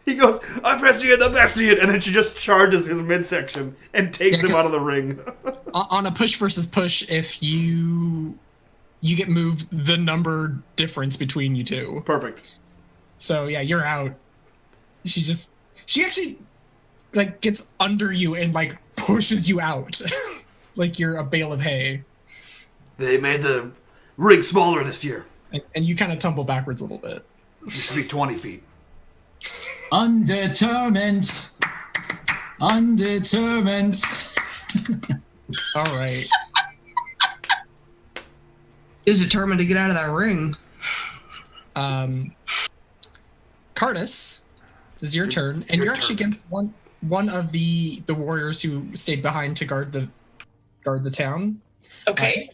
He goes, I'm Bestian the Bestian, and then she just charges his midsection and takes him out of the ring.
On a push versus push, if you get moved, the number difference between you two.
Perfect.
So yeah, you're out. She actually like gets under you and like pushes you out, like you're a bale of hay.
They made the ring smaller this year.
And you kind of tumble backwards a little bit.
Used to be 20 feet.
Undetermined.
All right.
Is determined to get out of that ring.
Cardis, this is your turn, and
Your
you're actually
turn.
against one of the warriors who stayed behind to guard the town.
Okay.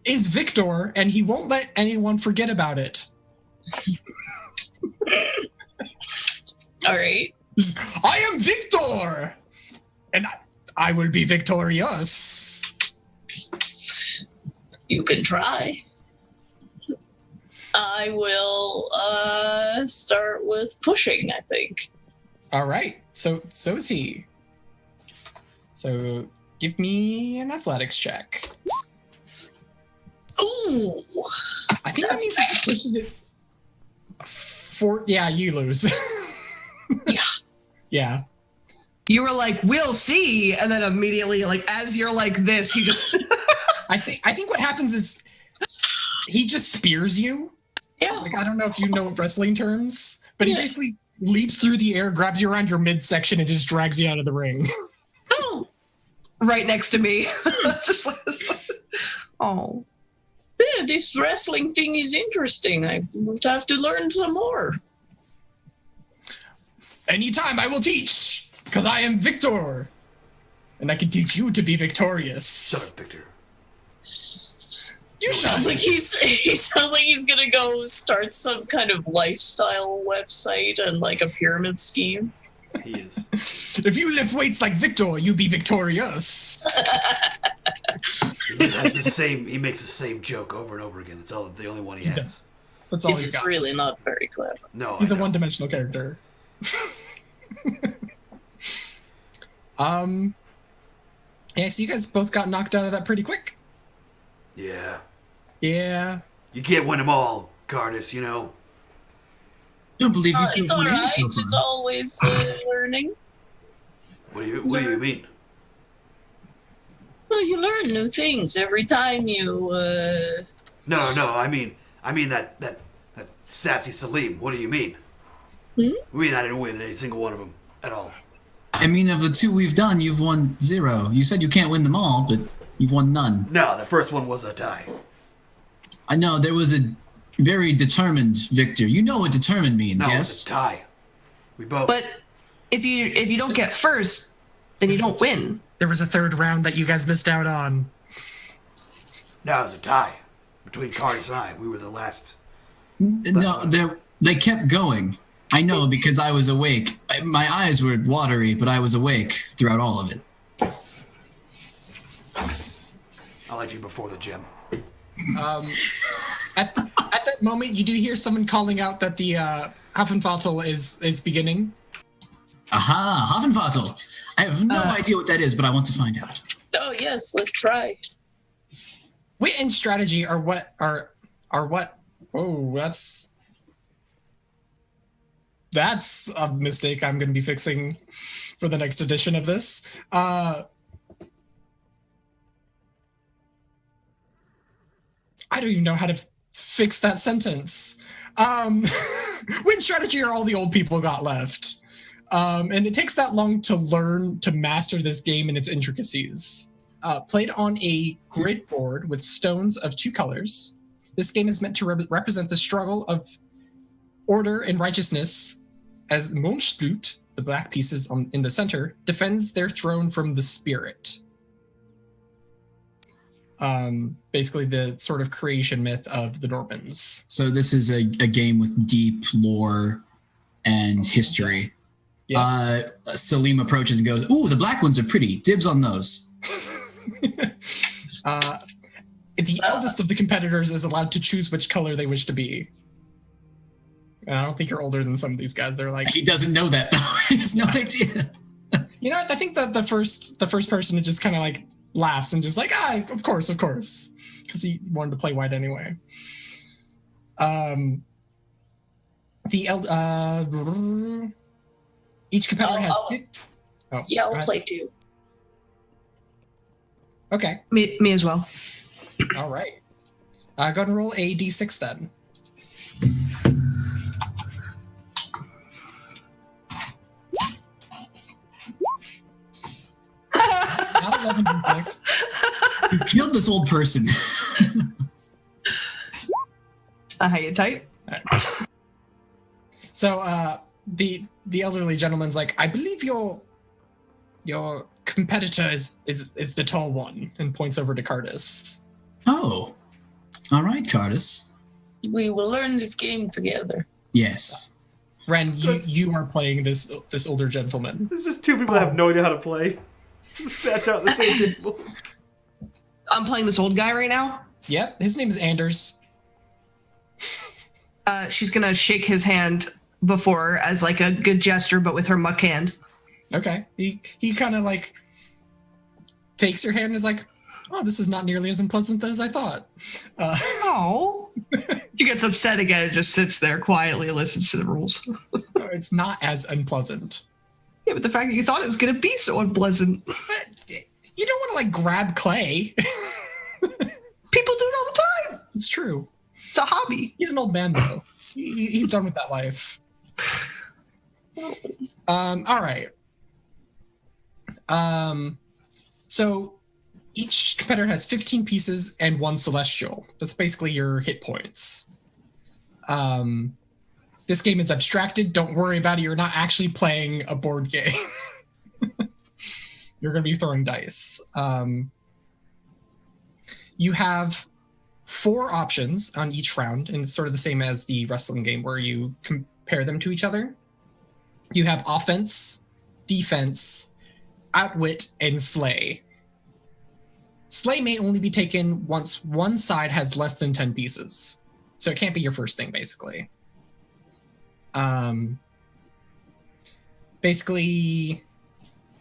Is Victor, and he won't let anyone forget about it.
All right.
I am Victor, and I will be victorious.
You can try. I will start with pushing, I think.
All right. So is he. So give me an athletics check.
Ooh.
I think that means he pushes it. Yeah, you lose.
Yeah.
Yeah.
You were like, we'll see, and then immediately, like, as you're like this, you just
I think what happens is he just spears you.
Yeah.
Like I don't know if you know wrestling terms, but he
Yeah.
basically leaps through the air, grabs you around your midsection, and just drags you out of the ring.
Oh.
right next to me. Just like, oh.
Yeah, this wrestling thing is interesting. I would have to learn some more.
Anytime I will teach, because I am Victor, and I can teach you to be victorious.
Shut up, Victor.
You
Sounds like he sounds like he's gonna go start some kind of lifestyle website and like a pyramid scheme.
He is.
If you lift weights like Victor, you be victorious.
He has the same. He makes the same joke over and over again. It's all the only one he has.
That's all he's
It's
got.
really not very clever.
No,
He's
I
a
know.
one-dimensional character. Yeah, so you guys both got knocked out of that pretty quick.
Yeah,
Yeah.
you can't win them all, Cardis. You know.
Don't believe you
It's
killed
all
one
right.
so far.
It's always learning.
What do you mean?
Well, you learn new things every time you.
No. I mean that sassy Salim. What do you mean?
Hmm?
I mean I didn't win any single one of them at all.
I mean, of the two we've done, you've won 0. You said you can't win them all, but you've won none.
No, the first one was a tie.
I know there was a very determined victor. You know what determined means,
No, it
yes?
was a tie. We both.
But if you don't get first, then you don't win.
There was a third round that you guys missed out on.
No, it was a tie between Cardis and I. We were the last
No, they kept going. I know because I was awake. My eyes were watery, but I was awake throughout all of it.
I'll let you before the gym.
At that moment, you do hear someone calling out that the Hafenvattel is beginning.
Aha, Hafenvattel. I have no idea what that is, but I want to find out.
Oh yes, let's try.
Wit and strategy are what. Oh, that's a mistake I'm going to be fixing for the next edition of this. I don't even know how to fix that sentence. Win strategy are all the old people got left. And it takes that long to learn to master this game and its intricacies. Played on a grid board with stones of 2 colors, this game is meant to represent the struggle of order and righteousness as Mondsplut, the black pieces in the center, defends their throne from the spirit. Basically the sort of creation myth of the Normans.
So this is a game with deep lore and history. Yeah. Salim approaches and goes, "Ooh, the black ones are pretty. Dibs on those."
The eldest of the competitors is allowed to choose which color they wish to be. And I don't think you're older than some of these guys. They're like,
he doesn't know that though. He has no idea.
You know what? I think that the first person just kind of like laughs and just like, of course, because he wanted to play white anyway. Each competitor has.
Yeah, I'll play too.
Okay.
Me as well.
All right. Go ahead and roll a d6 then. Not 11 d6.
You killed this old person.
How you type?
Right. So the elderly gentleman's like, I believe your competitor is the tall one, and points over to Cardis.
Oh, all right, Cardis.
We will learn this game together.
Yes.
Ren, you are playing this older gentleman.
There's just 2 people that have no idea how to play. Just sat out the same table.
I'm playing this old guy right now.
Yep, his name is Anders.
She's gonna shake his hand before as like a good gesture, but with her muck hand.
Okay. He kind of like takes your hand and is like, oh, this is not nearly as unpleasant as I thought.
Oh. She gets upset again, just sits there quietly and listens to the rules.
It's not as unpleasant.
Yeah, but the fact that you thought it was going to be so unpleasant.
But you don't want to like grab clay.
People do it all the time.
It's true.
It's a hobby.
He's an old man though. He's done with that life. All right. So each competitor has 15 pieces and 1 celestial. That's basically your hit points. This game is abstracted. Don't worry about it. You're not actually playing a board game. You're going to be throwing dice. You have 4 options on each round, and it's sort of the same as the wrestling game where you compare them to each other. You have offense, defense, outwit, and slay. Slay may only be taken once one side has less than 10 pieces. So it can't be your first thing, basically. Basically,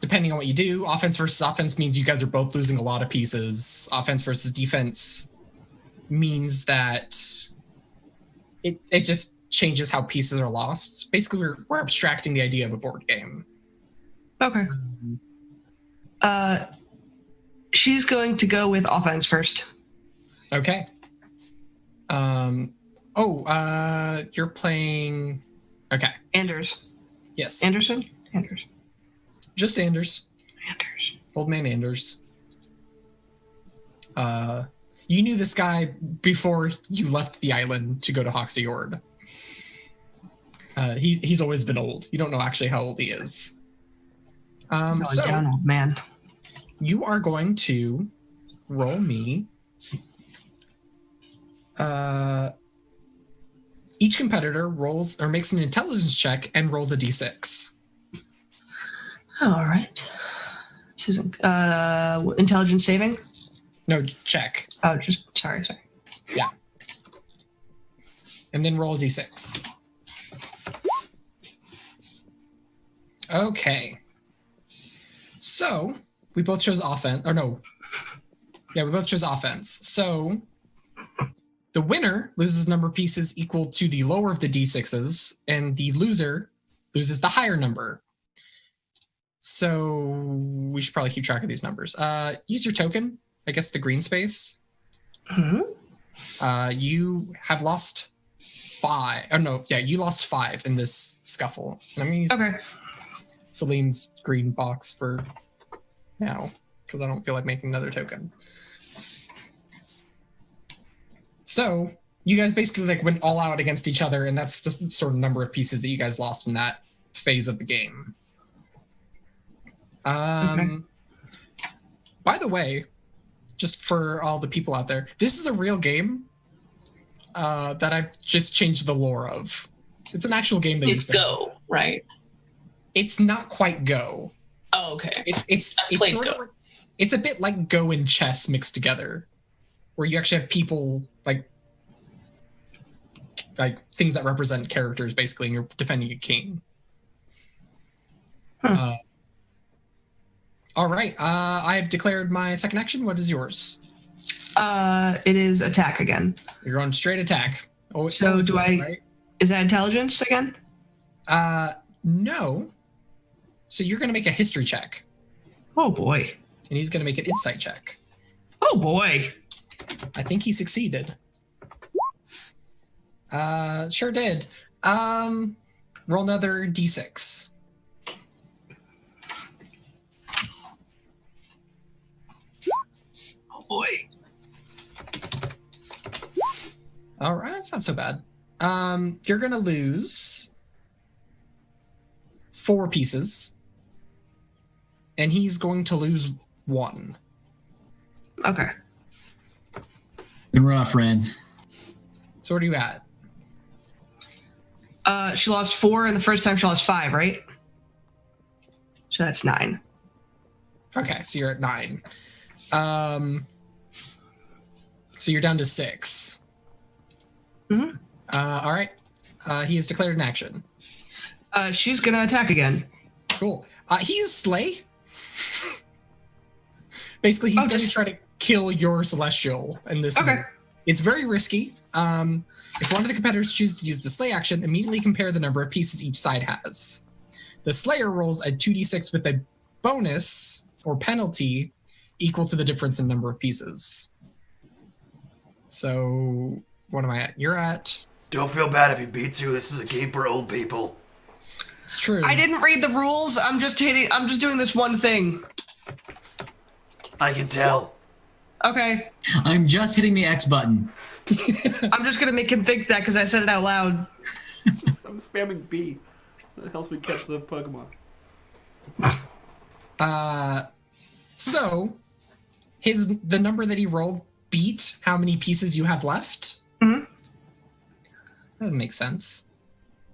depending on what you do, offense versus offense means you guys are both losing a lot of pieces. Offense versus defense means that it just changes how pieces are lost. Basically, we're abstracting the idea of a board game.
Okay. She's going to go with offense first.
Okay. You're playing. Okay.
Anders.
Yes.
Anderson? Anders.
Just Anders.
Anders.
Old man Anders. You knew this guy before you left the island to go to Hoxyord. He's always been old. You don't know actually how old he is.
Down, old man.
You are going to roll me Each competitor rolls or makes an intelligence check and rolls a d6.
All right. Susan, intelligence saving?
No, check.
Oh, just sorry.
Yeah. And then roll a d6. Okay. So we both chose offense. Or no. Yeah, we both chose offense. So the winner loses the number of pieces equal to the lower of the d6s, and the loser loses the higher number. So we should probably keep track of these numbers. Use your token, I guess the green space.
Mm-hmm.
You have lost 5. Oh, no. Yeah, you lost 5 in this scuffle. I'm going to use Salim's green box for now, because I don't feel like making another token. So you guys basically like went all out against each other, and that's the sort of number of pieces that you guys lost in that phase of the game. By the way, just for all the people out there, this is a real game that I've just changed the lore of. It's an actual game that
It's Go, right?
It's not quite Go.
Oh, okay.
It's
played
sort
Go.
of like, it's a bit like Go and chess mixed together, where you actually have people like things that represent characters, basically, and you're defending a king. All right. I have declared my second action. What is yours?
It is attack again.
You're on straight attack. Oh,
So do I?
right?
Is that intelligence again?
No. So you're going to make a history check,
Oh boy.
and he's going to make an insight check.
Oh boy.
I think he succeeded. Sure did. Roll another d6.
Oh boy.
All right, that's not so bad. You're going to lose 4 pieces, and he's going to lose 1.
Okay.
Been rough, Ren.
So what are you at?
She lost 4, and the first time she lost 5, right? So that's 9.
Okay, so you're at 9. So you're down to 6.
Mhm.
All right. He has declared an action.
She's gonna attack again.
Cool. He used Slay. Basically, he's going to try to kill your Celestial in this.
Okay.
move. It's very risky. If one of the competitors chooses to use the Slay action, immediately compare the number of pieces each side has. The Slayer rolls a 2d6 with a bonus or penalty equal to the difference in number of pieces. So, what am I at? You're at...
Don't feel bad if he beats you. This is a game for old people.
It's true.
I didn't read the rules. I'm just doing this one thing.
I can tell.
Okay.
I'm just hitting the X button.
I'm just gonna make him think that because I said it out loud.
I'm spamming B. That helps me catch the Pokemon.
So, the number that he rolled beat how many pieces you have left.
Mhm.
That doesn't make sense.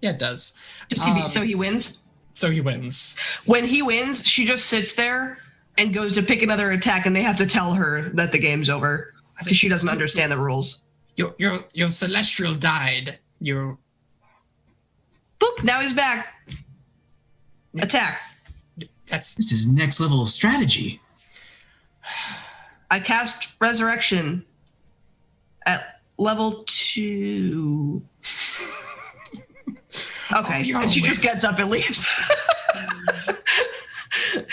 Yeah, it does.
So he wins?
So he wins.
When he wins, she just sits there and goes to pick another attack, and they have to tell her that the game's over because she doesn't understand the rules.
Your Celestial died.
Boop, now he's back. Attack.
That's
This is next level of strategy.
I cast Resurrection at level 2. Okay, and she just gets up and leaves.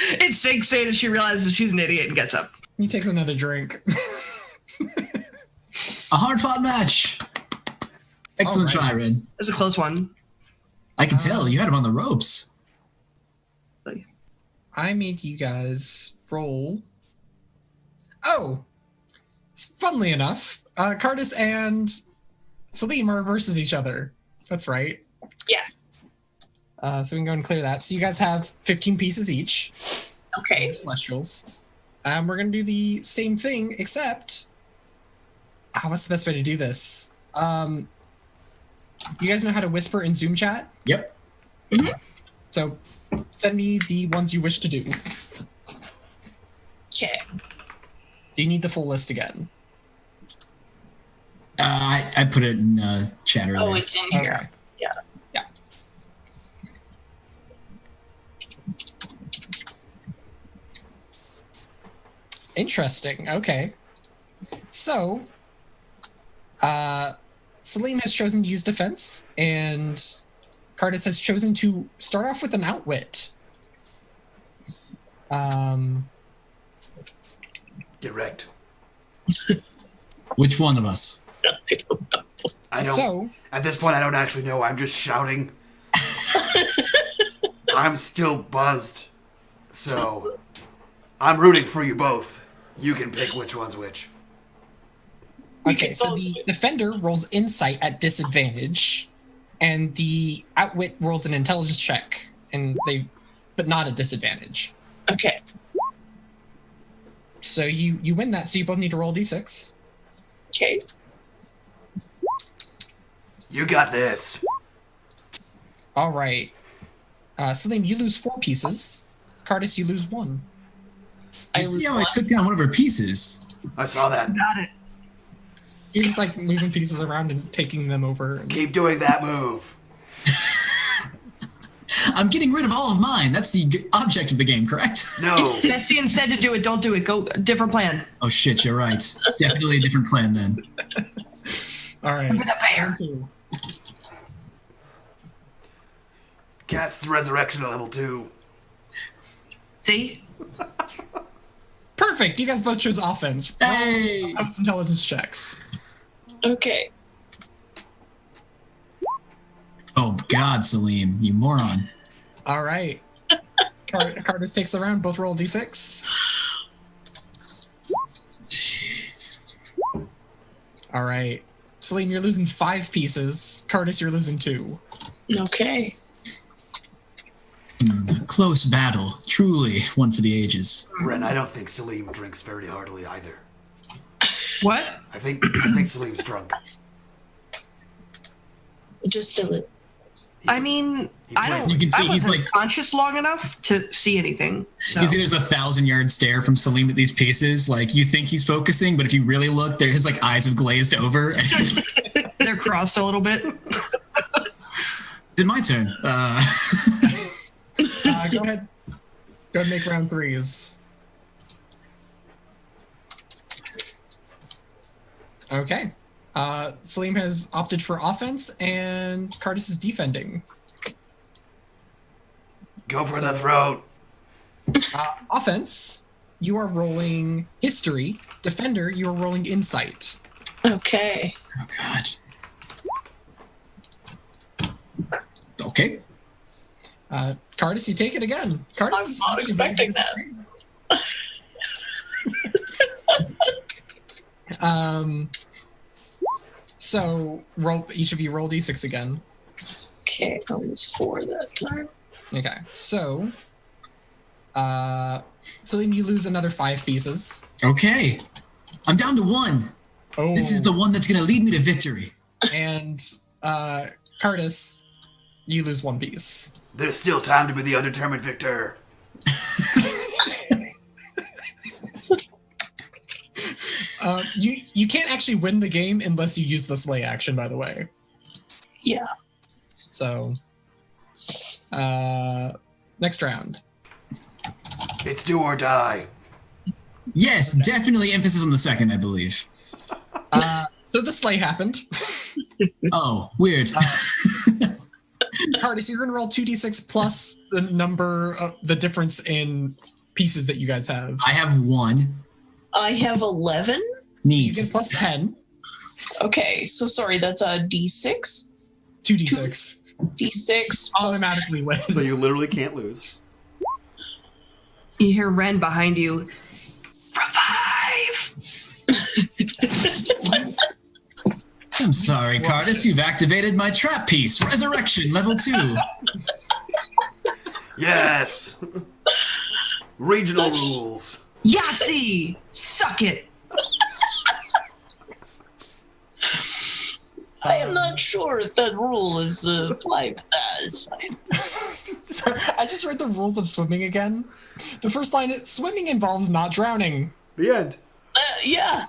It sinks in and she realizes she's an idiot and gets up.
He takes another drink.
A hard-fought match. Excellent
All right.
try, Red.
It was a close one.
I can tell you had him on the ropes.
I made you guys roll. Oh, funnily enough, Cardis and Salim are versus each other. That's right.
Yeah.
So we can go and clear that. So you guys have 15 pieces each.
Okay.
Celestials. We're going to do the same thing, except... what's the best way to do this? You guys know how to whisper in Zoom chat?
Yep.
So send me the ones you wish to do.
Okay.
Do you need the full list again?
I put it in chat earlier.
Oh, it's in here.
Okay.
Yeah.
Yeah. Interesting. Okay. So, Salim has chosen to use defense, and Cardis has chosen to start off with an outwit.
Get wrecked.
Which one of us?
I don't.
So,
At this point, I don't actually know. I'm just shouting. I'm still buzzed. So, I'm rooting for you both. You can pick which one's which.
okay, so the defender rolls insight at disadvantage, and the outwit rolls an intelligence check, but not a disadvantage.
Okay.
So you win that. So you both need to roll d6.
Okay.
You got this.
All right. Salim, you lose 4 pieces. Cardis, you lose 1.
You see how I took down one of her pieces?
I saw that.
Got it.
You're just like moving pieces around and taking them over.
Keep doing that move.
I'm getting rid of all of mine. That's the object of the game, correct?
No.
Bestian said to do it. Don't do it. Go different plan.
Oh shit, you're right. Definitely a different plan then.
All right.
With a bear.
2.
Cast resurrection at level 2.
See?
Perfect. You guys both chose offense.
Hey!
Have some intelligence checks.
Okay.
Oh god, Salim, you moron.
All right. Cardis takes the round. Both roll d6.
Jeez.
All right. Salim, you're losing 5 pieces. Cardis, you're losing 2.
Okay.
Close battle. Truly one for the ages.
Ren, I don't think Salim drinks very heartily either.
What?
I think Salim's drunk.
Just a little.
I mean, I
plays-
don't.
You can see
I
he's
wasn't
like-
conscious long enough to see anything. So
You see there's a 1,000-yard stare from Salim at these pieces. Like, you think he's focusing, but if you really look, his like eyes have glazed over.
they're crossed a little bit.
It's my turn.
Go ahead. Go ahead and make round 3s. Okay. Salim has opted for offense, and Cardis is defending.
Go for the throat.
Offense, you are rolling history. Defender, you are rolling insight.
Okay.
Oh god. Okay.
Cardis, you take it again. Cardis
I'm
is
not
actually
expecting
that. So each of you roll d6 again.
Okay, I was 4 that time.
Okay, so Salim, you lose another 5 pieces.
Okay. I'm down to 1.
Oh,
This is the one that's going to lead me to victory.
and Cardis, you lose 1 piece.
There's still time to be the undetermined victor.
You can't actually win the game unless you use the slay action, by the way.
Yeah.
So, next round.
It's do or die.
Yes, definitely emphasis on the second, I believe.
So the slay happened.
Oh, weird.
Cardis, you're gonna roll 2d6 plus the number of the difference in pieces that you guys have.
I have 1.
I have 11.
You
Neat.
get plus 10,
Okay, so sorry, that's a D6.
2d6.
D6 plus
Automatically win.
So you literally can't lose.
You hear Ren behind you. Revive!
I'm sorry, Cardis. You've activated my trap piece. Resurrection, level 2.
Yes. Regional rules.
Yahtzee! Suck it!
I am not sure if that rule is applied. It's fine.
Sorry, I just read the rules of swimming again. The first line is, swimming involves not drowning.
The end.
Yeah.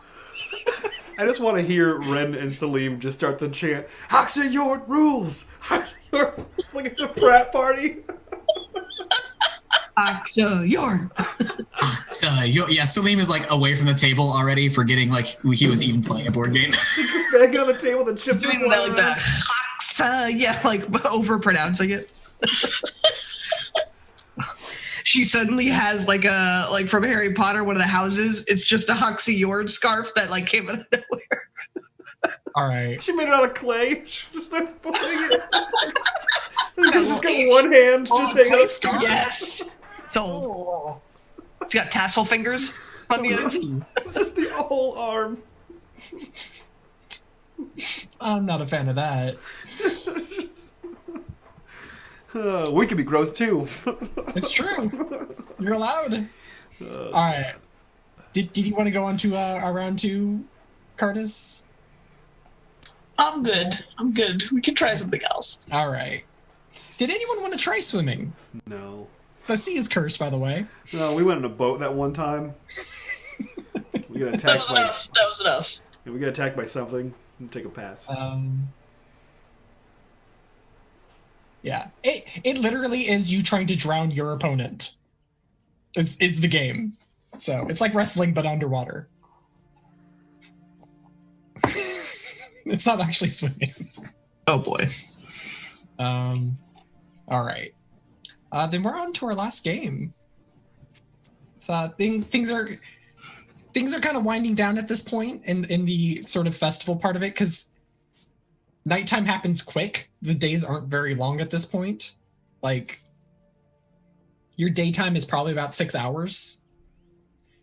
I just want to hear Ren and Salim just start the chant, Haxayord rules! Haxayord! It's like it's a frat party.
Yarn.
Yeah, Salim is like away from the table already, forgetting like he was even playing a board game.
Banging on the table, the chips are
Doing
flying
the
around.
yeah, like overpronouncing it. She suddenly has like from Harry Potter, one of the houses. It's just a Haxayord scarf that like came out of nowhere.
All right.
She made it out of clay. She just starts pulling it. She's just got one hand just hanging
clay
out.
scarf?
Yes. So she got tassel fingers on the end.
It's just the whole arm.
I'm not a fan of that.
We could be gross too.
It's true. You're allowed. All right. Did you want to go on to our round 2, Curtis?
I'm good. We can try something else.
All right. Did anyone want to try swimming?
No.
The sea is cursed, by the way.
No, we went in a boat that one time. We got
That
attacked
was
by.
enough. That was enough.
We got attacked by something. Take a pass.
Yeah. It literally is you trying to drown your opponent. Is the game. So it's like wrestling but underwater. It's not actually swimming.
Oh boy.
All right. Then we're on to our last game. So things are kind of winding down at this point in the sort of festival part of it, because nighttime happens quick. The days aren't very long at this point. Like, your daytime is probably about 6 hours.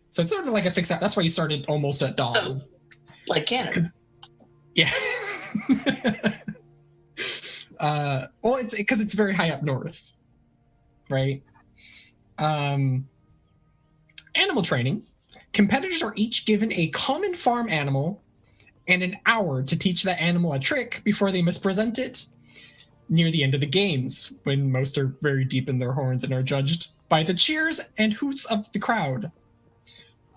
So it's sort of like a 6 hour. That's why you started almost at dawn.
Oh, like Canada.
Yeah. Well, it's because it's very high up north, right? Animal training. Competitors are each given a common farm animal and an hour to teach that animal a trick before they must present it near the end of the games, when most are very deep in their horns and are judged by the cheers and hoots of the crowd.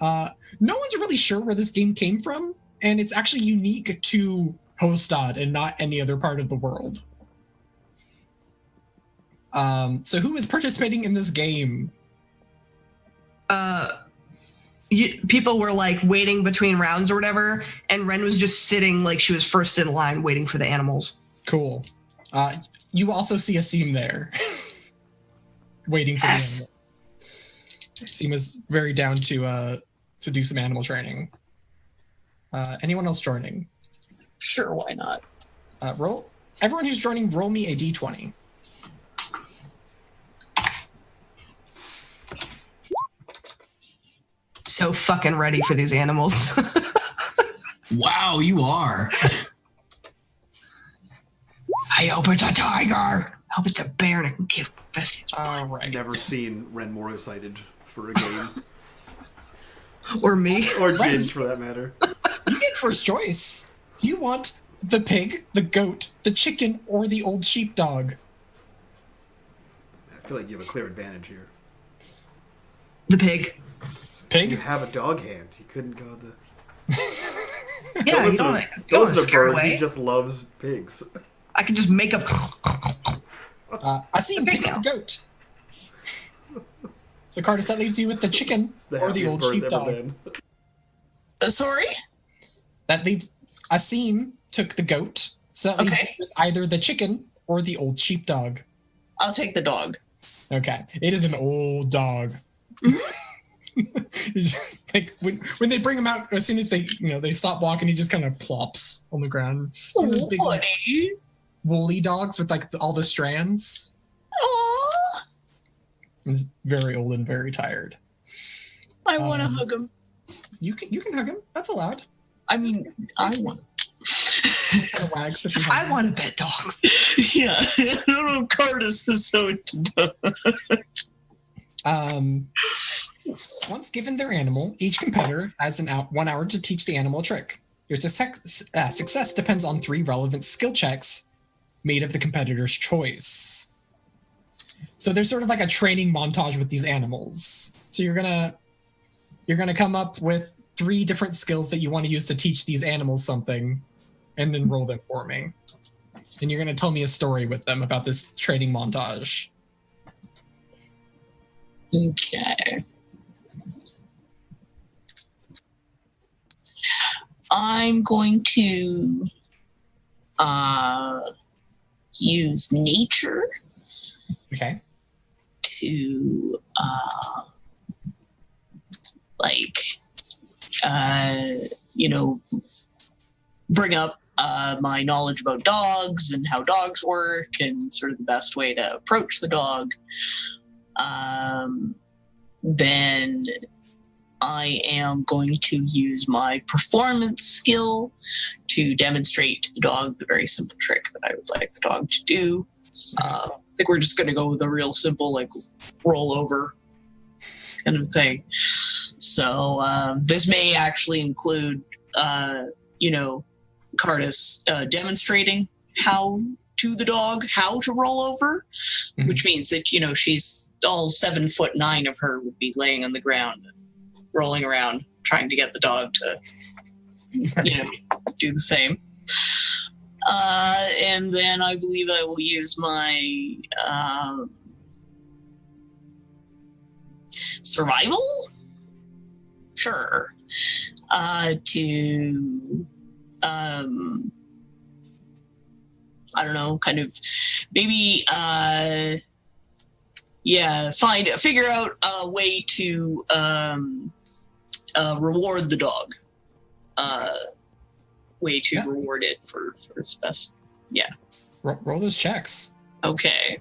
No one's really sure where this game came from, and it's actually unique to Hostad and not any other part of the world. So who is participating in this game?
People were like waiting between rounds or whatever, and Ren was just sitting like she was first in line waiting for the animals.
Cool. You also see Asim there, waiting for the animal. Asim was very down to do some animal training. Anyone else joining?
Sure, why not?
Roll. Everyone who's joining, roll me a d20.
So fucking ready for these animals.
Wow, you are.
I hope it's a tiger. I hope it's a bear and I can give besties.
All right.
Never seen Ren more excited for a game.
Or me.
Or Ginge, for that matter.
You get first choice. Do you want the pig, the goat, the chicken, or the old sheepdog?
I feel like you have a clear advantage here.
The pig.
You
Pig?
have a dog hand. You couldn't go the...
Yeah, you don't
Those are
scare
bird.
away.
He just loves pigs.
I can just make up.
Asim picks the goat. So, Curtis, that leaves you with the chicken
It's the
or the
happiest
old
bird's ever
sheepdog.
been.
Sorry?
That leaves Asim took the goat. So that leaves
Okay.
you with either the chicken or the old sheepdog.
I'll take the dog.
Okay. It is an old dog. He's just, like when they bring him out, as soon as they stop walking, he just kind of plops on the ground. It's one of those big
Buddy.
woolly dogs with like all the strands.
Aw,
He's very old and very tired.
I want to
Um,
hug him.
You can hug him. That's allowed.
I mean, I want.
Kind of wags if you hug
I
him.
want a pet dog.
Yeah, I don't know if Curtis is so into
Once given their animal, each competitor has 1 hour to teach the animal a trick. Your success depends on 3 relevant skill checks made of the competitor's choice. So there's sort of like a training montage with these animals. So you're gonna come up with 3 different skills that you want to use to teach these animals something, and then roll them for me. And you're gonna tell me a story with them about this training montage.
Okay. I'm going to use nature
Okay.
to bring up my knowledge about dogs and how dogs work and sort of the best way to approach the dog. Then I am going to use my performance skill to demonstrate to the dog the very simple trick that I would like the dog to do. I think we're just going to go with a real simple, like, roll over kind of thing. So this may actually include, Cardis demonstrating how to the dog how to roll over, which means that, she's all 7'9" of her would be laying on the ground, rolling around, trying to get the dog to, do the same. And then I believe I will use my survival? Sure. To I don't know, kind of maybe figure out a way to reward the dog. Reward it for its best. Yeah.
Roll those checks.
Okay.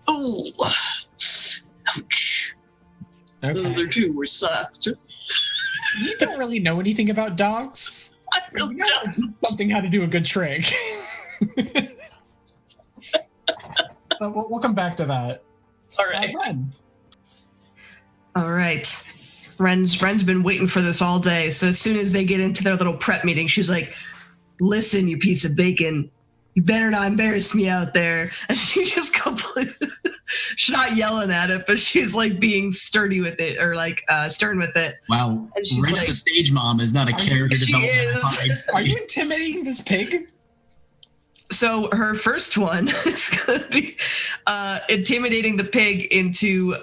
Ooh. Ouch.
Okay.
The other 2 were sucked.
You don't really know anything about dogs.
I really don't.
Something how to do a good trick. So we'll come back to that.
All right.
Ren.
All right. Ren's been waiting for this all day. So as soon as they get into their little prep meeting, she's like, "Listen, you piece of bacon, you better not embarrass me out there." And she just completely, she's not yelling at it, but she's like being sturdy with it, or like stern with it.
Wow.
And she's
Ren
like,
as a stage mom is not a character
she
development.
is.
Are you intimidating this pig?
So her first one is going to be intimidating the pig into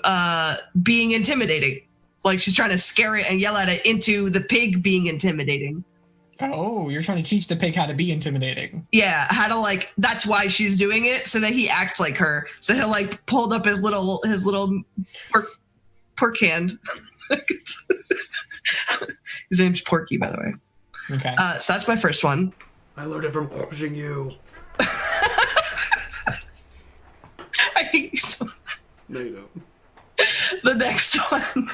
being intimidating. Like she's trying to scare it and yell at it into the pig being intimidating.
Oh, you're trying to teach the pig how to be intimidating.
Yeah, how to that's why she's doing it, so that he acts like her. So he'll pulled up his little pork hand. His name's Porky, by the way.
Okay.
So that's my first one.
I learned it from watching you.
I hate you so much.
No, you don't.
The next one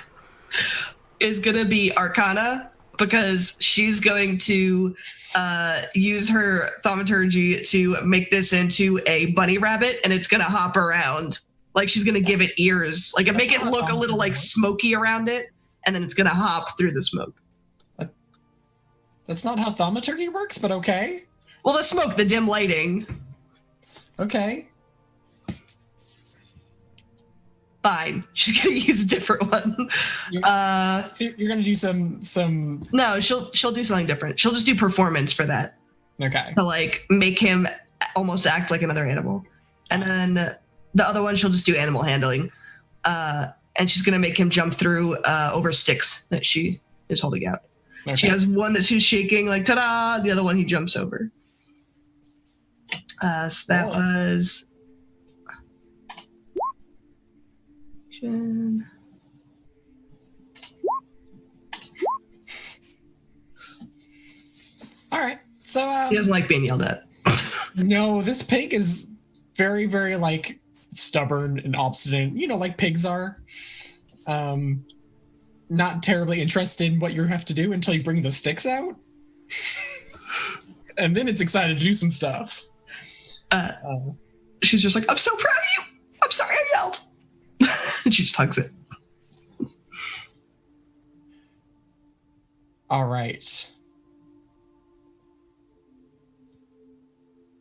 is going to be Arcana, because she's going to use her thaumaturgy to make this into a bunny rabbit, and it's going to hop around. Like she's going to give it ears, like make it look a little smoky around it, and then it's going to hop through the smoke.
That's not how thaumaturgy works, but okay.
Well, the smoke, the dim lighting.
Okay.
Fine. She's going to use a different one.
So you're going to do some...
No, she'll do something different. She'll just do performance for that.
Okay.
To make him almost act like another animal. And then the other one, she'll just do animal handling. And she's going to make him jump through over sticks that she is holding out. Okay. She has one that she's shaking, like, ta-da! The other one he jumps over. So that was...
All right. So
he doesn't like being yelled at.
No, this pig is very, very stubborn and obstinate. Like pigs are. Not terribly interested in what you have to do until you bring the sticks out. And then it's excited to do some stuff.
She's just like, "I'm so proud of you. I'm sorry I yelled." And she just hugs it.
All right.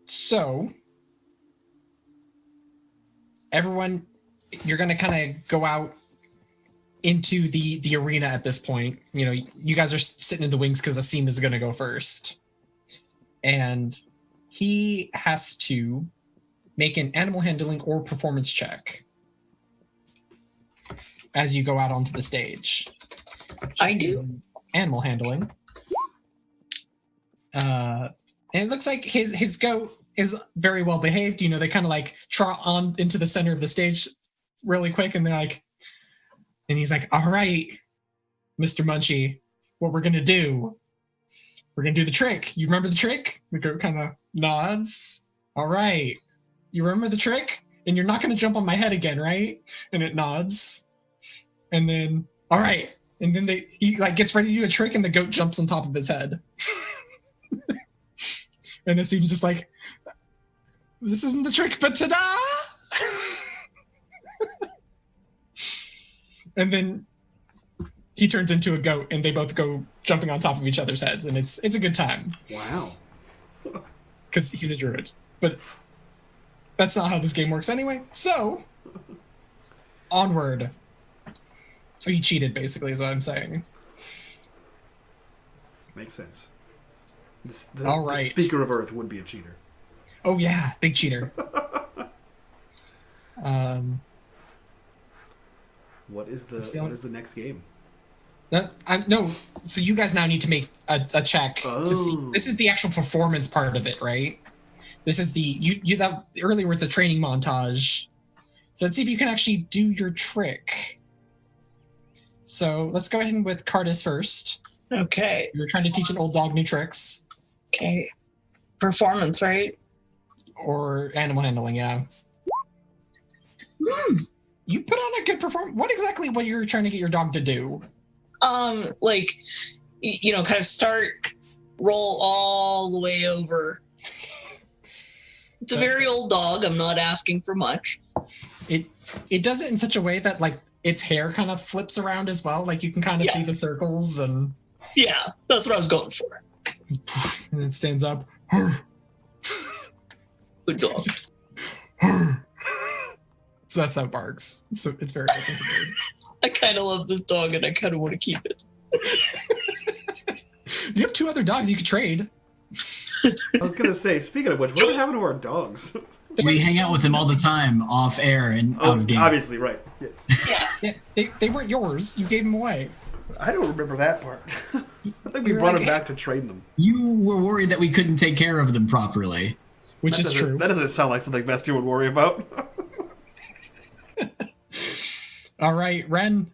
So, everyone, you're going to kind of go out into the arena at this point. You know, you guys are sitting in the wings because Asim is going to go first. And he has to make an animal handling or performance check as you go out onto the stage.
I do.
Animal handling. And it looks like his goat is very well behaved. You know, they kind of like trot on into the center of the stage really quick, and they're like, and he's like, all right, Mr. Munchie, what we're gonna do, we're gonna do the trick. You remember the trick? The goat kind of nods. All right, you remember the trick? And you're not gonna jump on my head again, right? And it nods. And then, all right. And then he like gets ready to do a trick, and the goat jumps on top of his head. And it seems just like, this isn't the trick, but ta-da! And then he turns into a goat, and they both go jumping on top of each other's heads, and it's a good time.
Wow.
Because he's a druid. But that's not how this game works anyway. So, onward. So he cheated, basically, is what I'm saying.
Makes sense.
All right.
The Speaker of Earth would be a cheater.
Oh yeah, big cheater.
What is the next game?
No, so you guys now need to make a check to see. This is the actual performance part of it, right? This is the you that earlier with the training montage. So let's see if you can actually do your trick. So let's go ahead with Cardis first.
Okay.
You're trying to teach an old dog new tricks.
Okay. Performance, right?
Or animal handling, yeah. You put on a good performance. What exactly what you're trying to get your dog to do?
Like, you know, kind of start, roll all the way over. It's a very old dog. I'm not asking for much.
It does it in such a way that like its hair kind of flips around as well. Like you can kind of see the circles and.
Yeah, that's what I was going for.
And it stands up.
Good dog.
So that's how it barks. So it's very good.
I kind of love this dog, and I kind of want to keep it.
You have 2 other dogs you could trade.
I was gonna say, speaking of which, what happened to our dogs?
We hang out with them all the time, off air and out of game.
Obviously, right. Yes.
Yeah.
They weren't yours. You gave them away.
I don't remember that part. I think we
You're
brought
like,
them back to trading them.
You were worried that we couldn't take care of them properly.
Which is true.
That doesn't sound like something Vestia would worry about.
All right, Ren.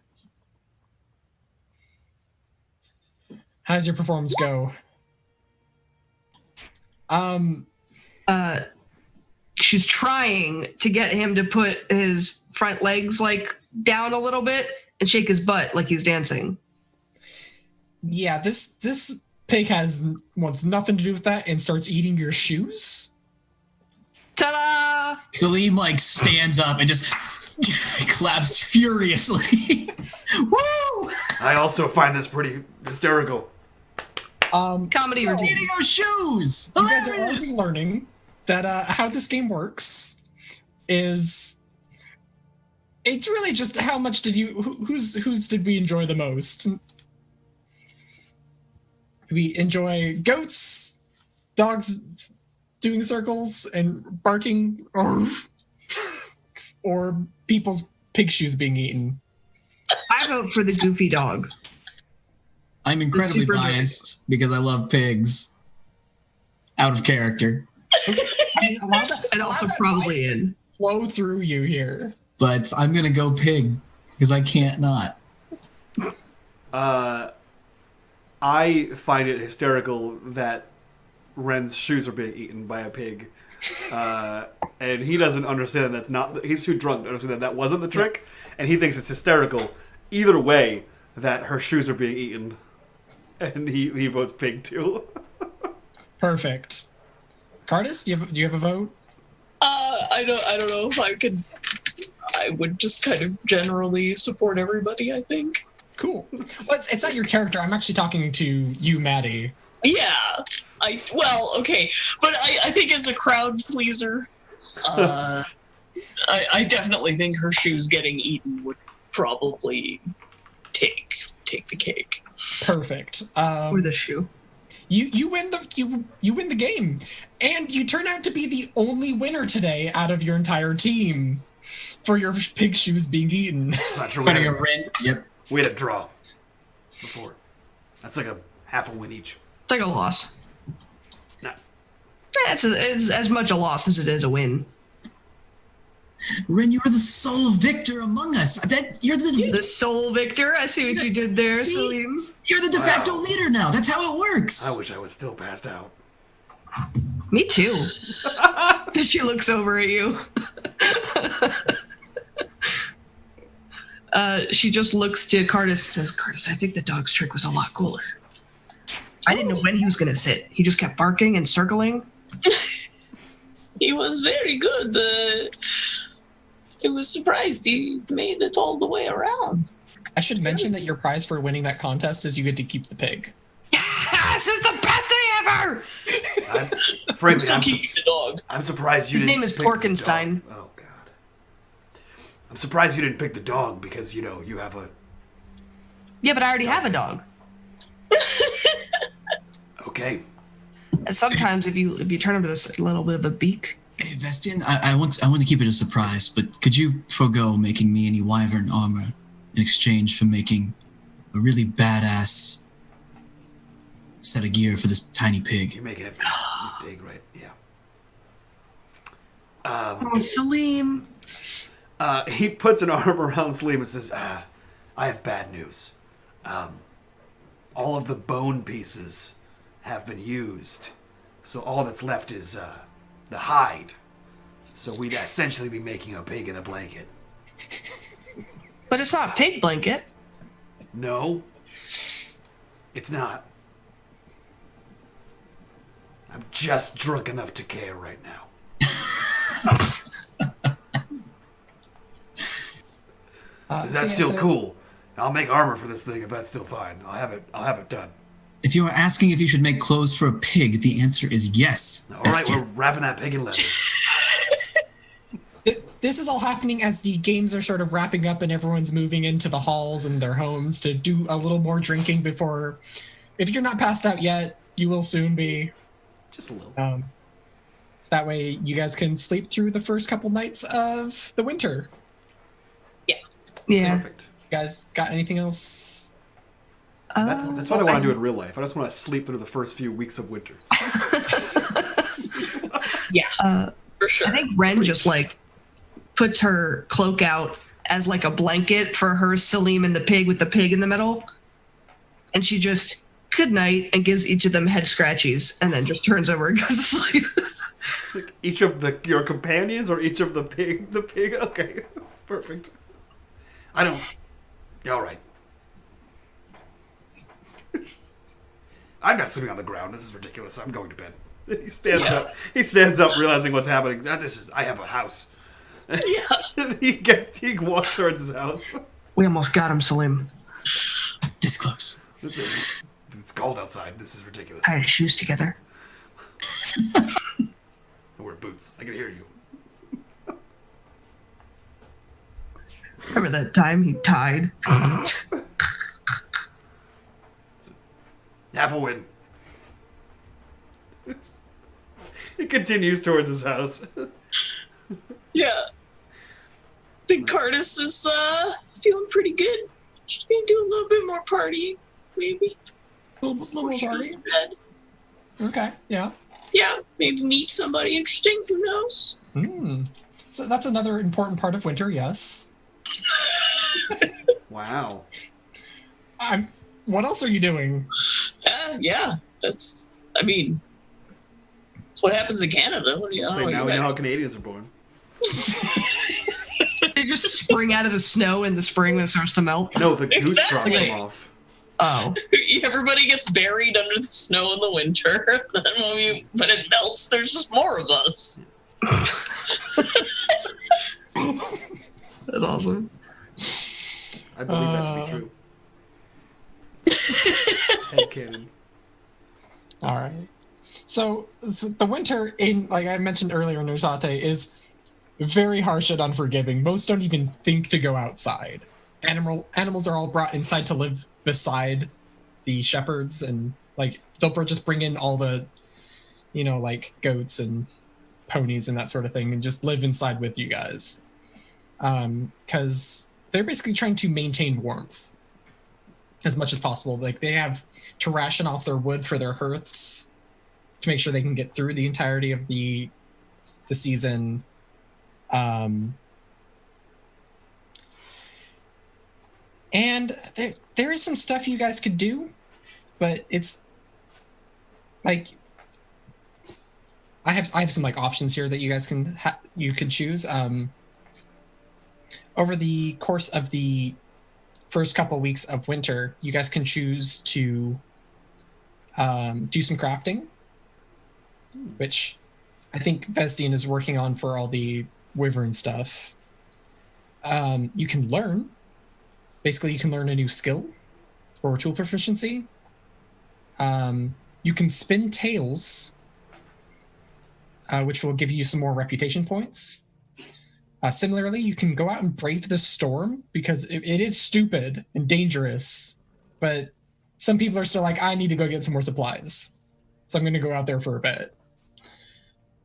How's your performance go?
She's trying to get him to put his front legs like down a little bit and shake his butt like he's dancing.
Yeah, this pig wants nothing to do with that and starts eating your shoes.
Ta-da!
Salim like stands up and just claps furiously. Woo!
I also find this pretty hysterical.
Comedy routine.
Eating our shoes.
You guys are
Hilarious!
already learning that how this game works is it's really just how much did you whose did we enjoy the most? We enjoy goats, dogs doing circles and barking, or people's pig shoes being eaten.
I vote for the goofy dog.
I'm incredibly
Super
biased because I love pigs. Out of character.
I mean,
And also probably in.
flow through you here.
But I'm going to go pig because I can't not.
I find it hysterical that Ren's shoes are being eaten by a pig. And he doesn't understand that's not... He's too drunk to understand that wasn't the trick. And he thinks it's hysterical. Either way, that her shoes are being eaten. And he votes pig too.
Perfect. Cardis, do you have a vote?
I don't know if I could. I would just kind of generally support everybody, I think.
Cool. Well, it's not your character. I'm actually talking to you, Maddie.
Yeah. Okay. But I think as a crowd pleaser, I definitely think her shoes getting eaten would probably take the cake.
Perfect.
Or the shoe.
You win the game, and you turn out to be the only winner today out of your entire team for your pig shoes being eaten.
It's not true.
Putting a rent. Yep.
We had a draw before. That's like a half a win each.
It's like a loss.
Nah.
It's as much a loss as it is a win.
Ren, you are the sole victor among us. You're
The sole victor. I see what you did there,
See?
Salim.
You're the de facto
Wow.
leader now. That's how it works.
I wish I was still passed out.
Me too. She looks over at you. She just looks to Cardis and says, Cardis, I think the dog's trick was a lot cooler. I didn't know when he was going to sit. He just kept barking and circling.
He was very good. I was surprised he made it all the way around.
I should mention that your prize for winning that contest is you get to keep the pig.
Yes, it's the best day ever!
Frankly,
Still keeping the dog.
I'm surprised you
His
didn't
name is
pick the
Porkenstein.
dog. Oh, God. I'm surprised you didn't pick the dog because, you have a...
Yeah, but I already have a dog.
Okay.
And sometimes if you turn him to this little bit of a beak.
Hey, Vestian, I want to keep it a surprise, but could you forego making me any wyvern armor in exchange for making a really badass set of gear for this tiny pig?
You're making it big, right? Yeah.
Oh, Salim.
He puts an arm around Salim and says, I have bad news. All of the bone pieces have been used, so all that's left is the hide. So we'd essentially be making a pig in a blanket.
But it's not a pig blanket.
No, it's not. I'm just drunk enough to care right now. Is that still cool? I'll make armor for this thing if that's still fine. I'll have it done.
If you are asking if you should make clothes for a pig, the answer is yes.
All right,
Vestian.
we're wrapping that pig in leather.
This is all happening as the games are sort of wrapping up and everyone's moving into the halls and their homes to do a little more drinking before. If you're not passed out yet, you will soon be.
Just a little.
So that way you guys can sleep through the first couple nights of the winter.
Yeah.
Perfect.
You guys got anything else?
That's what I want to do in real life. I just want to sleep through the first few weeks of winter.
Yeah, for sure.
I think Ren just puts her cloak out as a blanket for her Salim and the pig with the pig in the middle. And she just, good night, and gives each of them head scratchies and then just turns over and goes to sleep.
Each of your companions or each of the pig? The pig? Okay. Perfect.
I don't. All right.
I'm not sitting on the ground. This is ridiculous. I'm going to bed. He stands up. He stands up, realizing what's happening. I have a house.
Yeah.
He walks towards his house.
We almost got him, Salim.
This close.
It's cold outside. This is ridiculous.
Tie his shoes together.
I wear boots. I can hear you.
Remember that time he tied?
Half a win.
He continues towards his house.
Yeah. I think Cardis is feeling pretty good. She's gonna do a little bit more partying, maybe.
Little
Before she goes
party.
to bed.
Okay, yeah.
Yeah, maybe meet somebody interesting. Who knows?
So that's another important part of winter, yes.
Wow.
What else are you doing?
Yeah, that's. I mean, it's what happens in Canada. What do you
So
know?
now we know how Canadians are born.
They just spring out of the snow in the spring when it starts to melt.
No, the goose drops
Exactly.
them off.
Oh.
Everybody gets buried under the snow in the winter. Then when it melts, there's just more of us.
That's awesome.
I believe that to be true. Headcanon.
All right. So the winter in, like I mentioned earlier, in Nusate is very harsh and unforgiving. Most don't even think to go outside. Animals are all brought inside to live beside the shepherds, and like they'll just bring in all the, like goats and ponies and that sort of thing, and just live inside with you guys. Because they're basically trying to maintain warmth as much as possible. Like they have to ration off their wood for their hearths to make sure they can get through the entirety of the season. And there is some stuff you guys could do, but it's like I have some like options here that you guys you could choose. Over the course of the first couple weeks of winter, you guys can choose to do some crafting, which I think Vestian is working on for all the wyvern stuff. You can learn. Basically, you can learn a new skill or tool proficiency. You can spin tails, which will give you some more reputation points. Similarly, you can go out and brave the storm, because it is stupid and dangerous, but some people are still like, I need to go get some more supplies, so I'm going to go out there for a bit.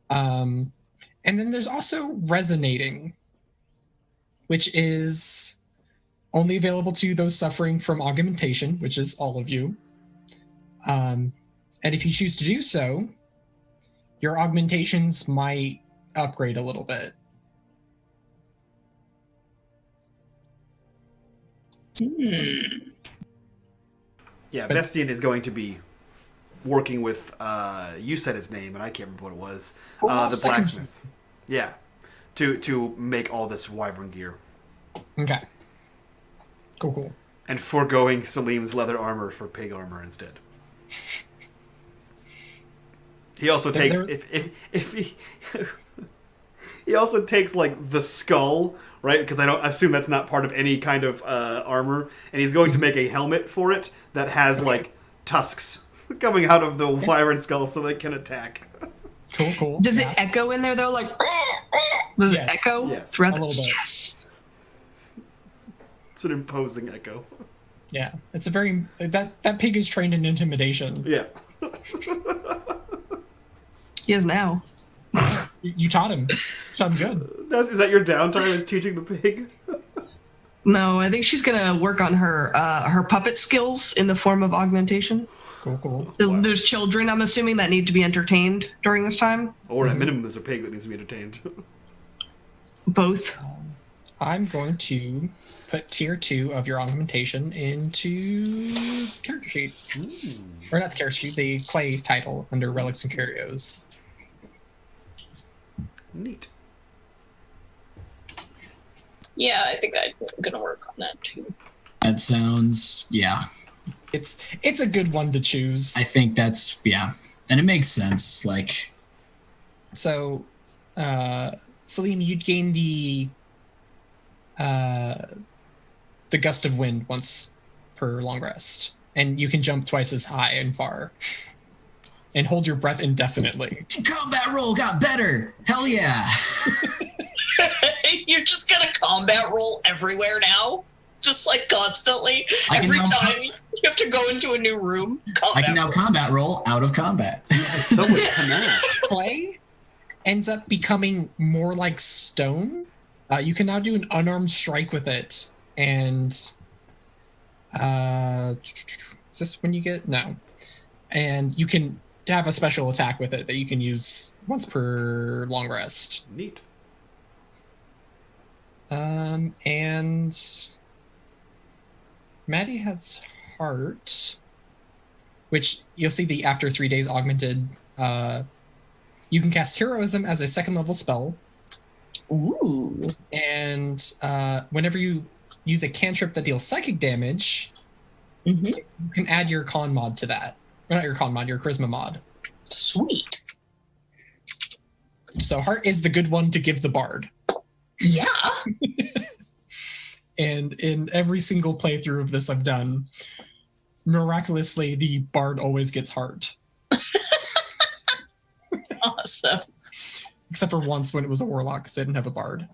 And then there's also resonating, which is only available to those suffering from augmentation, which is all of you. And if you choose to do so, your augmentations might upgrade a little bit.
Yeah, Vestian is going to be working with, you said his name, and I can't remember what it was, the blacksmith. Yeah, to make all this wyvern gear.
Okay. Cool.
And foregoing Salim's leather armor for pig armor instead. He also takes if he he also takes like the skull, right? Because I don't assume that's not part of any kind of armor, and he's going to make a helmet for it that has like tusks coming out of the wyvern skull so they can attack.
Cool.
Does it echo in there though? Like, does it echo throughout
a little bit?
Yes.
It's an imposing echo.
Yeah, it's a very that pig is trained in intimidation.
Yeah.
He is now.
You taught him. Taught him good.
Is that your downtime? Is teaching the pig?
No, I think she's gonna work on her puppet skills in the form of augmentation.
Cool.
There's children, I'm assuming, that need to be entertained during this time.
Or at minimum, there's a pig that needs to be entertained.
Both.
I'm going to put tier 2 of your augmentation into the character sheet. Or not the character sheet, the clay title under relics and curios.
Neat.
Yeah, I think I'm gonna work on that too.
That sounds, yeah.
It's a good one to choose.
I think that's, yeah. And it makes sense, like.
So, Salim, you'd gain the gust of wind once per long rest. And you can jump twice as high and far. And hold your breath indefinitely.
Combat roll got better. Hell yeah.
You're just gonna combat roll everywhere now? Just like constantly? Every time you have to go into a new room?
I can now combat roll out of combat.
So much panache.
Clay ends up becoming more like stone. You can now do an unarmed strike with it. And is this when you get? No. And you can have a special attack with it that you can use once per long rest.
Neat.
And Maddie has heart, which you'll see the after 3 days augmented. You can cast heroism as a 2nd level spell.
Ooh.
And whenever you use a cantrip that deals psychic damage, you can add your con mod to that. Not your con mod, your charisma mod.
Sweet.
So heart is the good one to give the bard.
Yeah.
And in every single playthrough of this I've done, miraculously, the bard always gets heart.
Awesome.
Except for once when it was a warlock, because they didn't have a bard.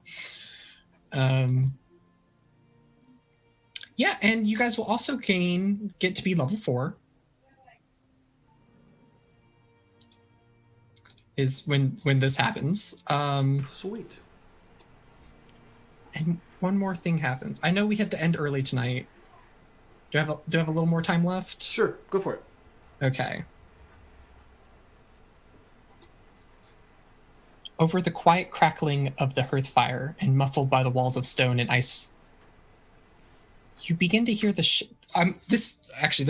Yeah, and you guys will also get to be level 4. Is when this happens.
Sweet.
And one more thing happens. I know we had to end early tonight. Do I have a little more time left?
Sure, go for it.
Okay. Over the quiet crackling of the hearth fire and muffled by the walls of stone and ice, you begin to hear this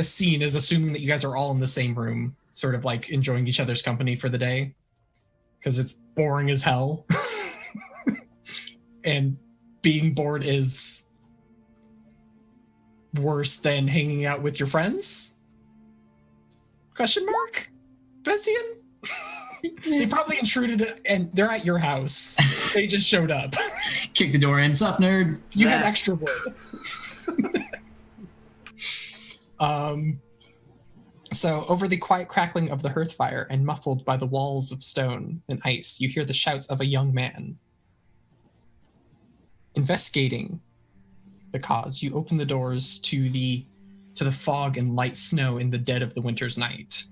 scene is assuming that you guys are all in the same room, sort of like enjoying each other's company for the day, because it's boring as hell. And being bored is worse than hanging out with your friends? Question mark? Bessian? They probably intruded and they're at your house. They just showed up.
Kick the door in. Sup, nerd?
You had extra wood. So over the quiet crackling of the hearth fire and muffled by the walls of stone and ice, you hear the shouts of a young man. Investigating the cause, you open the doors to the fog and light snow in the dead of the winter's night.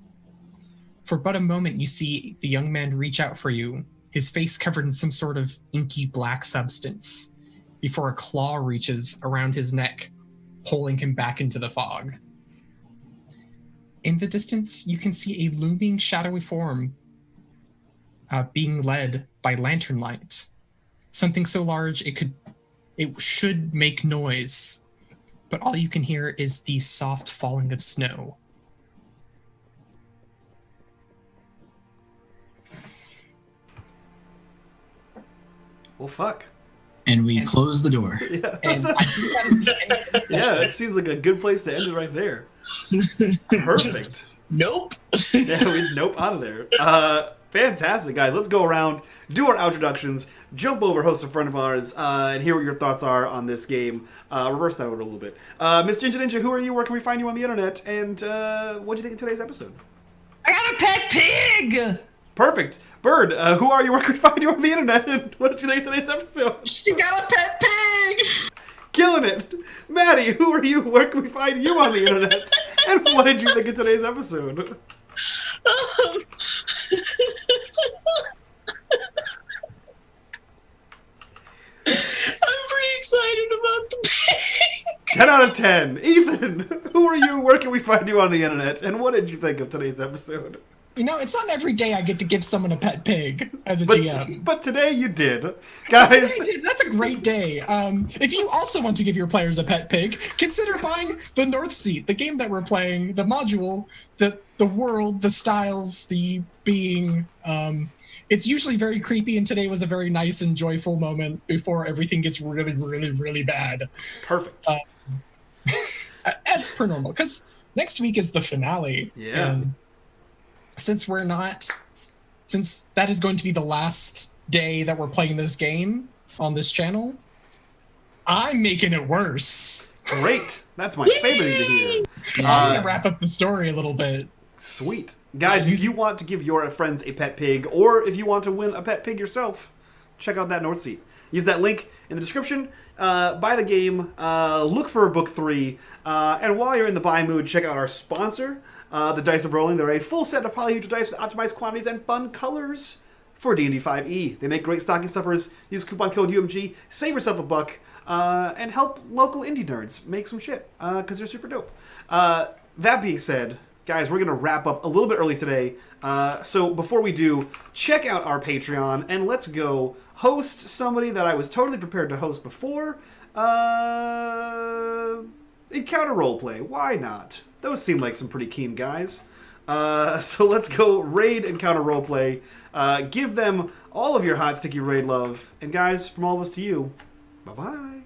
For but a moment, you see the young man reach out for you, his face covered in some sort of inky black substance, before a claw reaches around his neck, pulling him back into the fog. In the distance, you can see a looming shadowy form being led by lantern light. Something so large it should make noise, but all you can hear is the soft falling of snow.
Well, fuck.
And we close the door.
Yeah.
And I think that is the end of the
Yeah, it seems like a good place to end it right there. Perfect.
Nope.
Yeah, we nope out of there. Fantastic, guys. Let's go around, do our introductions, jump over host in front of ours, and hear what your thoughts are on this game. Reverse that over a little bit. Miss Ginger Ninja, who are you? Where can we find you on the internet? And what do you think of today's episode?
I got a pet pig!
Perfect. Bird, who are you? Where can we find you on the internet? And what did you think of today's episode?
You got a pet pig!
Killing it. Maddie, who are you? Where can we find you on the internet? And what did you think of today's episode?
I'm pretty excited about the pig.
10 out of 10. Ethan, who are you? Where can we find you on the internet? And what did you think of today's episode?
You know, it's not every day I get to give someone a pet pig as a GM.
But today you did. Guys.
Today I did. That's a great day. If you also want to give your players a pet pig, consider buying the North Seat, the game that we're playing, the module, the world, the styles, the being. It's usually very creepy, and today was a very nice and joyful moment before everything gets really, really, really bad.
Perfect.
As per normal, because next week is the finale.
Yeah.
And since that is going to be the last day that we're playing this game on this channel, I'm making it worse.
Great. That's my favorite thing to hear.
I'm going to wrap up the story a little bit.
Sweet. Guys, if you want to give your friends a pet pig, or if you want to win a pet pig yourself, check out that North Seat. Use that link in the description. Buy the game. Look for book 3. And while you're in the buy mood, check out our sponsor, the Dice of Rolling. They're a full set of polyhedral dice with optimized quantities and fun colors for D&D 5e. They make great stocking stuffers. Use coupon code UMG. Save yourself $1. And help local indie nerds make some shit. Because they're super dope. That being said, guys, we're going to wrap up a little bit early today. So before we do, check out our Patreon. And let's go host somebody that I was totally prepared to host before. Encounter Roleplay. Why not? Those seem like some pretty keen guys. So let's go raid Encounter Roleplay. Give them all of your hot, sticky raid love. And guys, from all of us to you, bye-bye.